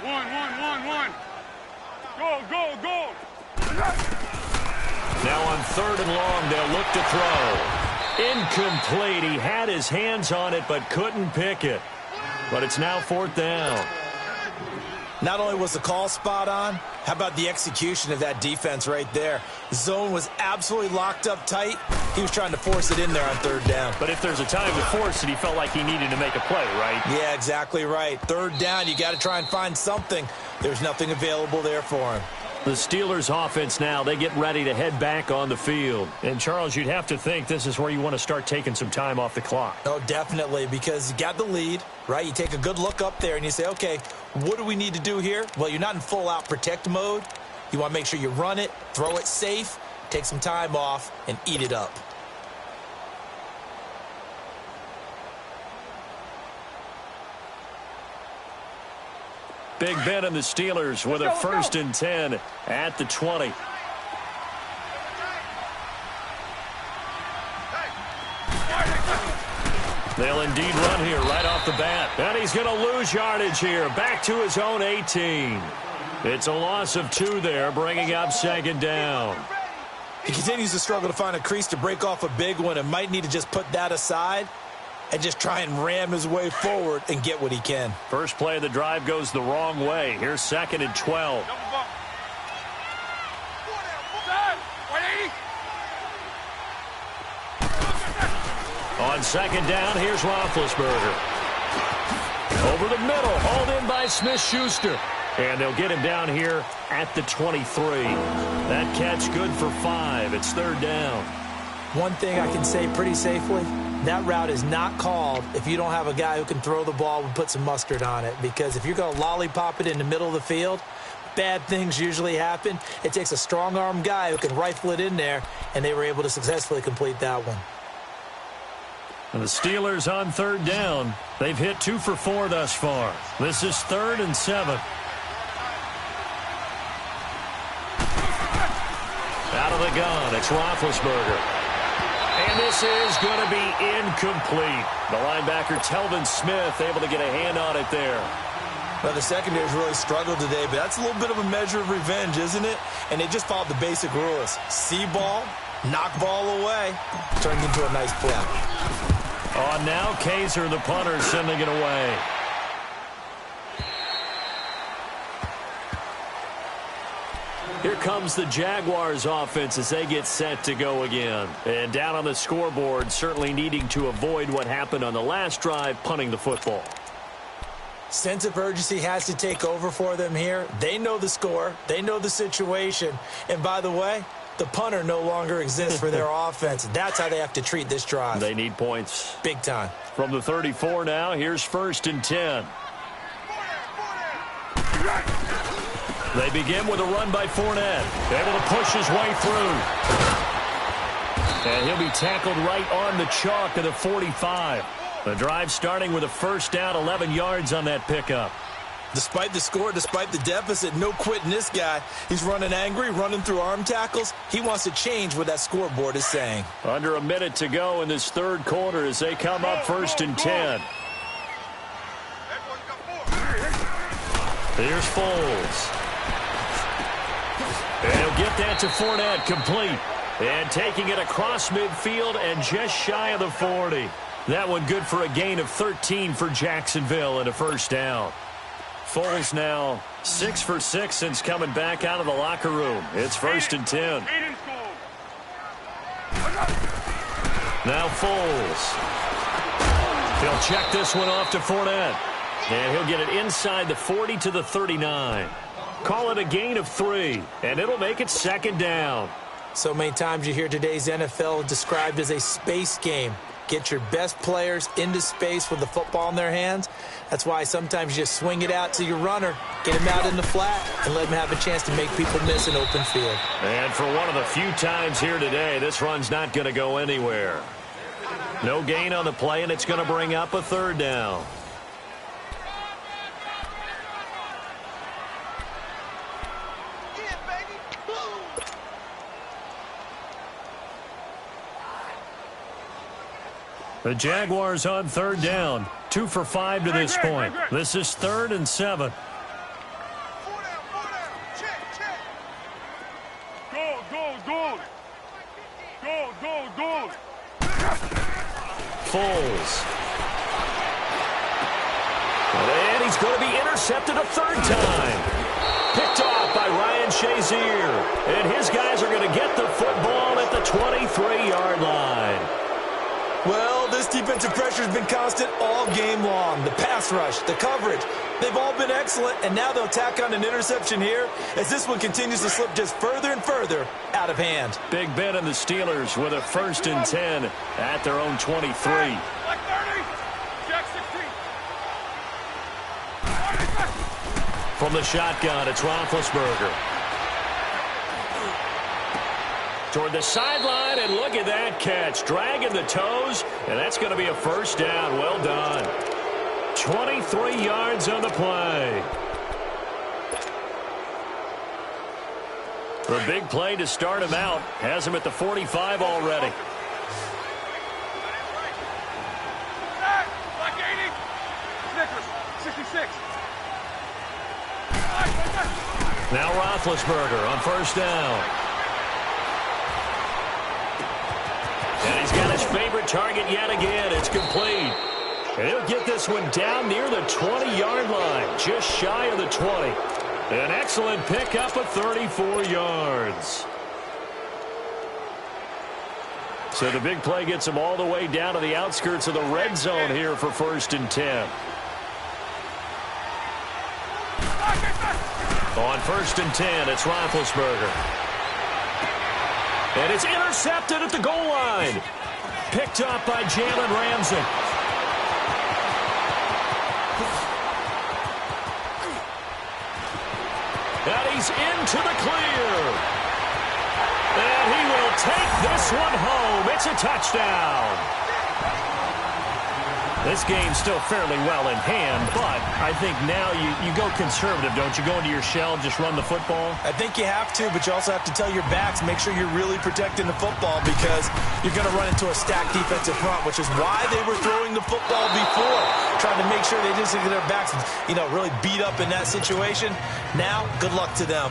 One. Go. Now on 3rd and long, they'll look to throw. Incomplete. He had his hands on it but couldn't pick it. But it's now 4th down. Not only was the call spot on, how about the execution of that defense right there? The zone was absolutely locked up tight. He was trying to force it in there on 3rd down. But if there's a time to force it, he felt like he needed to make a play, right? Yeah, exactly right. 3rd down, you got to try and find something. There's nothing available there for him. The Steelers offense now, they get ready to head back on the field. And, Charles, you'd have to think this is where you want to start taking some time off the clock. Oh, definitely, because you got the lead, right? You take a good look up there and you say, okay, what do we need to do here? Well, you're not in full-out protect mode. You want to make sure you run it, throw it safe, take some time off, and eat it up. Big Ben and the Steelers with a 1st and 10 at the 20. They'll indeed run here right off the bat. And he's going to lose yardage here. Back to his own 18. It's a loss of 2 there, bringing up 2nd down. He continues to struggle to find a crease to break off a big one and might need to just put that aside and just try and ram his way forward and get what he can. First play of the drive goes the wrong way. Here's 2nd and 12. On 2nd down, here's Roethlisberger. Over the middle, hauled in by Smith-Schuster. And they'll get him down here at the 23. That catch good for 5. It's 3rd down. One thing I can say pretty safely, that route is not called if you don't have a guy who can throw the ball and put some mustard on it. Because if you're going to lollipop it in the middle of the field, bad things usually happen. It takes a strong-arm guy who can rifle it in there, and they were able to successfully complete that one. And the Steelers on 3rd down. They've hit 2 for 4 thus far. This is 3rd and 7. Out of the gun, it's Roethlisberger. And this is going to be incomplete. The linebacker, Telvin Smith, able to get a hand on it there. Well, the secondary's really struggled today, but that's a little bit of a measure of revenge, isn't it? And they just followed the basic rules. See ball, knock ball away, turned into a nice play. On now, Kaiser, the punter, sending it away. Here comes the Jaguars offense as they get set to go again. And down on the scoreboard, certainly needing to avoid what happened on the last drive, punting the football. Sense of urgency has to take over for them here. They know the score. They know the situation. And by the way, the punter no longer exists for their offense. That's how they have to treat this drive. They need points. Big time. From the 34 now, here's 1st and 10. They begin with a run by Fournette. Able to push his way through. And he'll be tackled right on the chalk to the 45. The drive starting with a 1st down, 11 yards on that pickup. Despite the score, despite the deficit, no quitting this guy. He's running angry, running through arm tackles. He wants to change what that scoreboard is saying. Under a minute to go in this 3rd quarter as they come up 1st and 10. Here's Foles. And he'll get that to Fournette, complete. And taking it across midfield and just shy of the 40. That one good for a gain of 13 for Jacksonville and a 1st down. Foles now 6 for 6 since coming back out of the locker room. It's 1st and 10. Now Foles. He'll check this one off to Fournette. And he'll get it inside the 40 to the 39. Call it a gain of 3, and it'll make it 2nd down. So many times you hear today's NFL described as a space game. Get your best players into space with the football in their hands. That's why sometimes you just swing it out to your runner, get him out in the flat, and let him have a chance to make people miss an open field. And for one of the few times here today, this run's not going to go anywhere. No gain on the play, and it's going to bring up a 3rd down. The Jaguars on 3rd down. 2 for 5 to this point. This is 3rd and 7. Go. Foles. And he's going to be intercepted a 3rd time. Picked off by Ryan Shazier. And his guys are going to get the football at the 23-yard line. Well, this defensive pressure has been constant all game long. The pass rush, the coverage, they've all been excellent, and now they'll tack on an interception here as this one continues to slip just further and further out of hand. Big Ben and the Steelers with a 1st and 10 at their own 23. From the shotgun, it's Roethlisberger. Toward the sideline, and look at that catch. Dragging the toes, and that's going to be a 1st down. Well done. 23 yards on the play. The big play to start him out. Has him at the 45 already. Now Roethlisberger on 1st down. And he's got his favorite target yet again. It's complete. And he'll get this one down near the 20-yard line, just shy of the 20. An excellent pickup of 34 yards. So the big play gets him all the way down to the outskirts of the red zone here for 1st and 10. On 1st and 10, it's Roethlisberger. And it's intercepted at the goal line. Picked up by Jalen Ramsey. And he's into the clear. And he will take this one home. It's a touchdown. This game's still fairly well in hand, but I think now you go conservative, don't you? Go into your shell, just run the football? I think you have to, but you also have to tell your backs, make sure you're really protecting the football because you're going to run into a stacked defensive front, which is why they were throwing the football before, trying to make sure they didn't get their backs, really beat up in that situation. Now, good luck to them.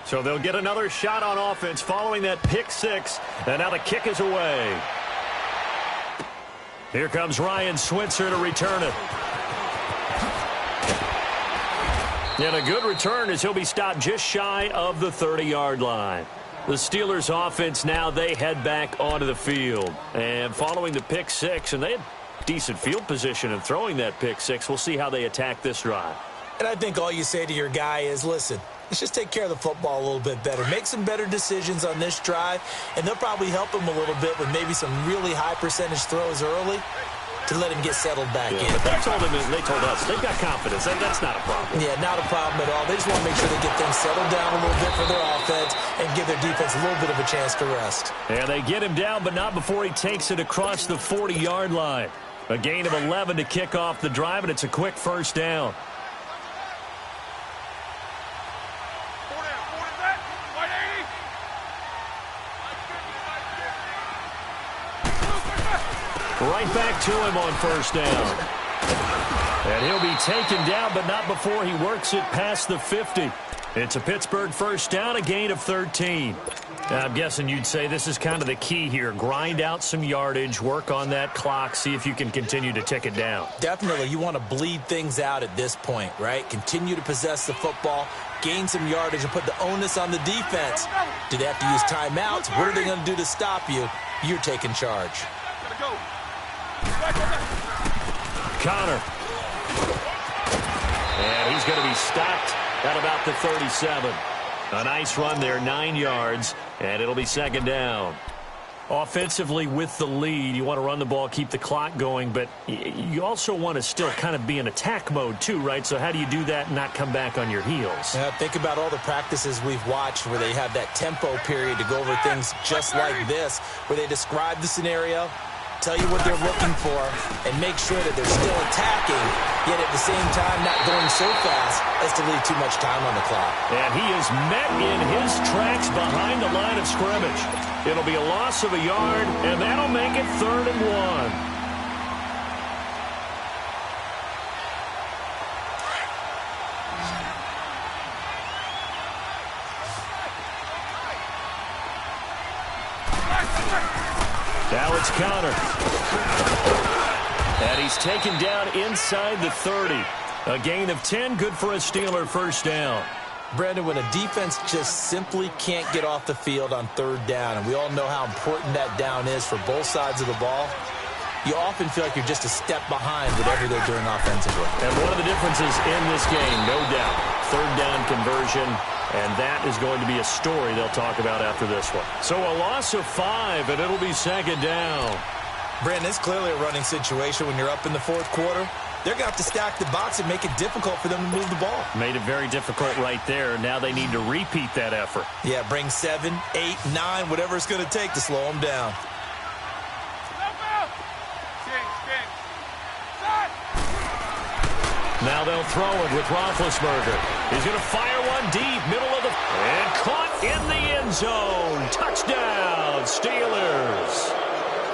So they'll get another shot on offense following that pick six, and now the kick is away. Here comes Ryan Switzer to return it. And a good return as he'll be stopped just shy of the 30-yard line. The Steelers offense now, they head back onto the field. And following the pick six, and they had decent field position in throwing that pick six. We'll see how they attack this drive. And I think all you say to your guy is, listen, let's just take care of the football a little bit better. Make some better decisions on this drive, and they'll probably help him a little bit with maybe some really high percentage throws early to let him get settled back in. But they told us, they've got confidence. That's not a problem. Yeah, not a problem at all. They just want to make sure they get things settled down a little bit for their offense and give their defense a little bit of a chance to rest. And they get him down, but not before he takes it across the 40-yard line. A gain of 11 to kick off the drive, and it's a quick first down. Right back to him on first down. And he'll be taken down, but not before he works it past the 50. It's a Pittsburgh first down, a gain of 13. I'm guessing you'd say this is kind of the key here. Grind out some yardage, work on that clock, see if you can continue to tick it down. Definitely. You want to bleed things out at this point, right? Continue to possess the football, gain some yardage, and put the onus on the defense. Do they have to use timeouts? What are they going to do to stop you? You're taking charge. Connor. And he's going to be stopped at about the 37. A nice run there, 9 yards, and it'll be second down. Offensively with the lead, you want to run the ball, keep the clock going, but you also want to still kind of be in attack mode too, right? So how do you do that and not come back on your heels? Yeah, think about all the practices we've watched where they have that tempo period to go over things just like this, where they describe the scenario, tell you what they're looking for, and make sure that they're still attacking, yet at the same time not going so fast as to leave too much time on the clock. And he is met in his tracks behind the line of scrimmage. It'll be a loss of a yard, and that'll make it 3rd and 1. Now it's Connor. And he's taken down inside the 30. A gain of 10, good for a Steeler first down. Brandon, when a defense just simply can't get off the field on 3rd down, and we all know how important that down is for both sides of the ball, you often feel like you're just a step behind whatever they're doing offensively. And one of the differences in this game, no doubt, 3rd down conversion. And that is going to be a story they'll talk about after this one. So a loss of 5, and it'll be second down. Brandon, it's clearly a running situation when you're up in the 4th quarter. They're going to have to stack the box and make it difficult for them to move the ball. Made it very difficult right there. Now they need to repeat that effort. Yeah, bring 7, 8, 9, whatever it's going to take to slow them down. Now they'll throw it with Roethlisberger. He's going to fire one deep, middle of the... And caught in the end zone. Touchdown, Steelers.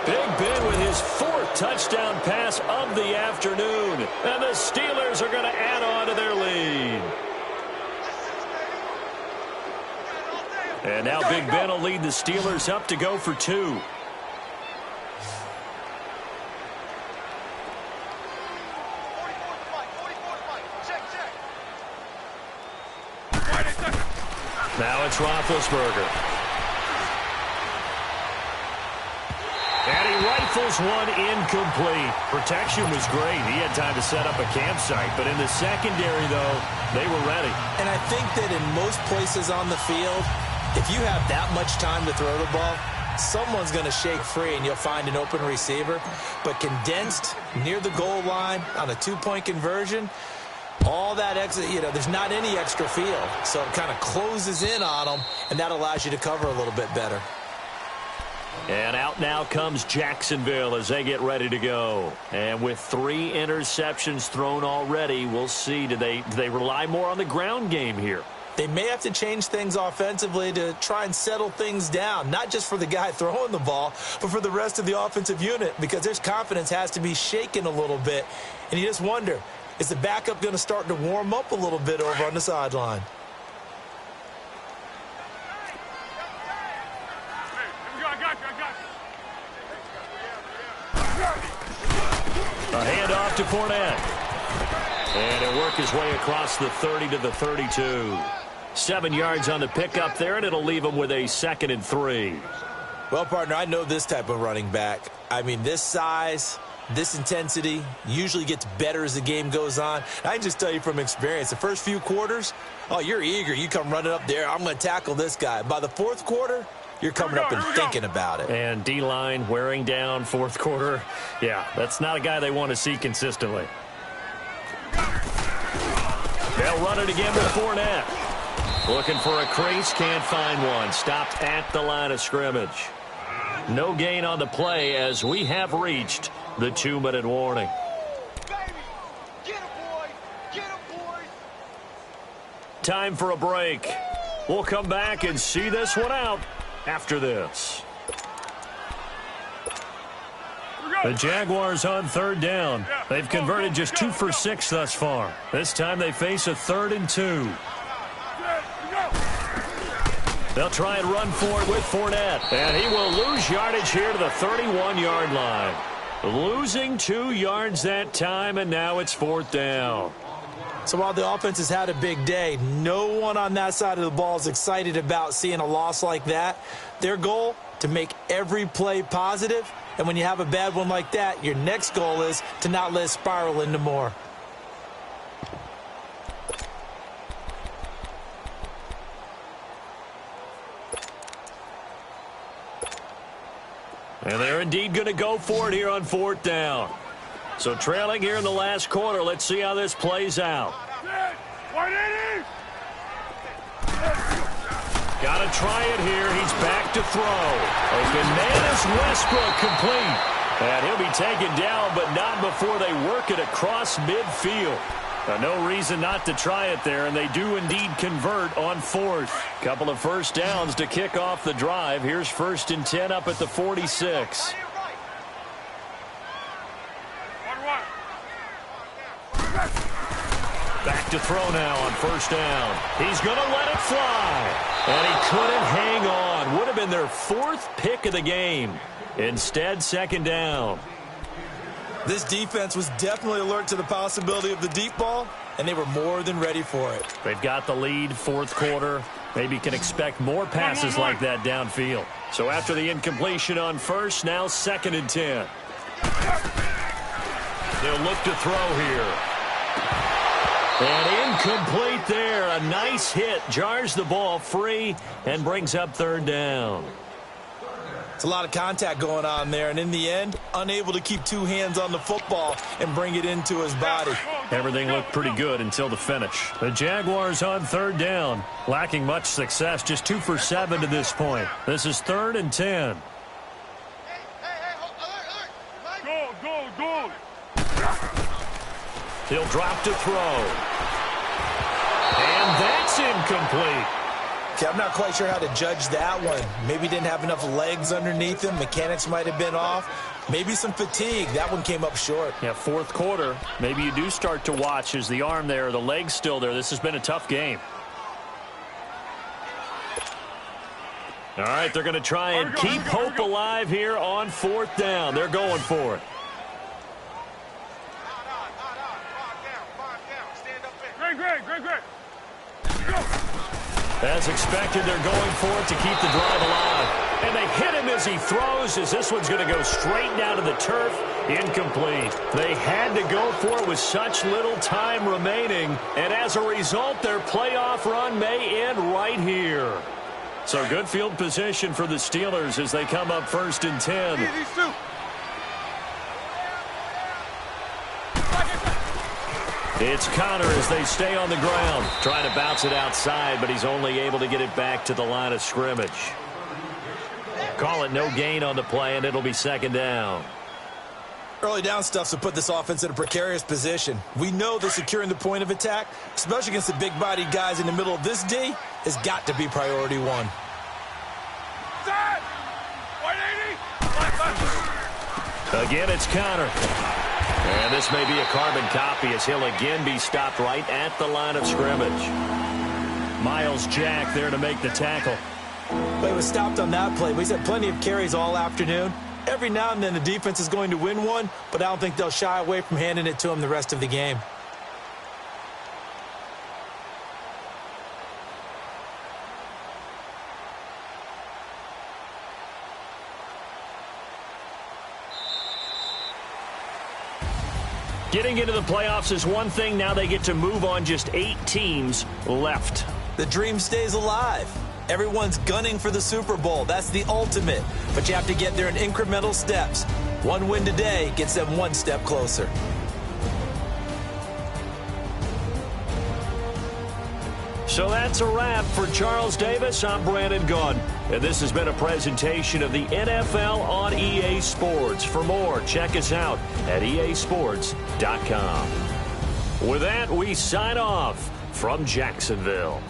Big Ben with his 4th touchdown pass of the afternoon. And the Steelers are going to add on to their lead. And now Big Ben will lead the Steelers up to go for 2. Now it's Roethlisberger. And he rifles one incomplete. Protection was great. He had time to set up a campsite. But in the secondary, though, they were ready. And I think that in most places on the field, if you have that much time to throw the ball, someone's going to shake free and you'll find an open receiver. But condensed near the goal line on a 2-point conversion, all that extra, there's not any extra field. So it kind of closes in on them, and that allows you to cover a little bit better. And out now comes Jacksonville as they get ready to go. And with 3 interceptions thrown already, we'll see. Do they rely more on the ground game here? They may have to change things offensively to try and settle things down, not just for the guy throwing the ball, but for the rest of the offensive unit, because their confidence has to be shaken a little bit. And you just wonder, is the backup going to start to warm up a little bit over on the sideline? A handoff to Fournette. And he'll work his way across the 30 to the 32. 7 yards on the pickup there, and it'll leave him with a 2nd and 3. Well, partner, I know this type of running back. I mean, this size, this intensity usually gets better as the game goes on. I can just tell you from experience, the first few quarters, oh, you're eager. You come running up there, I'm going to tackle this guy. By the 4th quarter, you're coming up and thinking about it. And D-line wearing down 4th quarter. Yeah, that's not a guy they want to see consistently. They'll run it again with Fournette. Looking for a crease, can't find one. Stopped at the line of scrimmage. No gain on the play as we have reached the 2-minute warning. Time for a break. We'll come back and see this one out after this. The Jaguars on 3rd down. They've converted just 2 for 6 thus far. This time they face a 3rd and 2. They'll try and run for it with Fournette. And he will lose yardage here to the 31-yard line. Losing 2 yards that time, and now it's 4th down. So while the offense has had a big day, no one on that side of the ball is excited about seeing a loss like that. Their goal, to make every play positive. And when you have a bad one like that, your next goal is to not let it spiral into more. And they're indeed going to go for it here on 4th down. So trailing here in the last quarter. Let's see how this plays out. Got to try it here. He's back to throw. Open man is Westbrook, complete. And he'll be taken down, but not before they work it across midfield. No reason not to try it there, and they do indeed convert on 4th. Couple of first downs to kick off the drive. Here's 1st and 10 up at the 46. Back to throw now on 1st down. He's going to let it fly. And he couldn't hang on. Would have been their 4th pick of the game. Instead, 2nd down. This defense was definitely alert to the possibility of the deep ball, and they were more than ready for it. They've got the lead, 4th quarter. Maybe can expect more passes like that downfield. So after the incompletion on 1st, now 2nd and 10. They'll look to throw here. And incomplete there. A nice hit. Jars the ball free and brings up 3rd down. It's a lot of contact going on there, and in the end, unable to keep 2 hands on the football and bring it into his body. Everything looked pretty good until the finish. The Jaguars on 3rd down, lacking much success, just 2 for 7 to this point. This is 3rd and 10. Go. He'll drop to throw. And that's incomplete. Okay, I'm not quite sure how to judge that one. Maybe didn't have enough legs underneath him. Mechanics might have been off. Maybe some fatigue. That one came up short. Yeah, 4th quarter. Maybe you do start to watch. Is the arm there, the leg's still there? This has been a tough game. All right, they're going to try and keep hope alive here on 4th down. They're going for it. Greg. As expected, they're going for it to keep the drive alive. And they hit him as he throws, as this one's going to go straight down to the turf. Incomplete. They had to go for it with such little time remaining. And as a result, their playoff run may end right here. So good field position for the Steelers as they come up 1st and 10. It's Connor as they stay on the ground. Trying to bounce it outside, but he's only able to get it back to the line of scrimmage. Call it no gain on the play, and it'll be 2nd down. Early down stuff to put this offense in a precarious position. We know that securing the point of attack, especially against the big-bodied guys in the middle of this D, has got to be priority 1. Again, it's Connor. And this may be a carbon copy as he'll again be stopped right at the line of scrimmage. Miles Jack there to make the tackle. But he was stopped on that play. But he's had plenty of carries all afternoon. Every now and then the defense is going to win one, but I don't think they'll shy away from handing it to him the rest of the game. Getting into the playoffs is one thing. Now they get to move on. Just 8 teams left. The dream stays alive. Everyone's gunning for the Super Bowl. That's the ultimate. But you have to get there in incremental steps. One win today gets them one step closer. So that's a wrap. For Charles Davis, I'm Brandon Gunn. And this has been a presentation of the NFL on EA Sports. For more, check us out at easports.com. With that, we sign off from Jacksonville.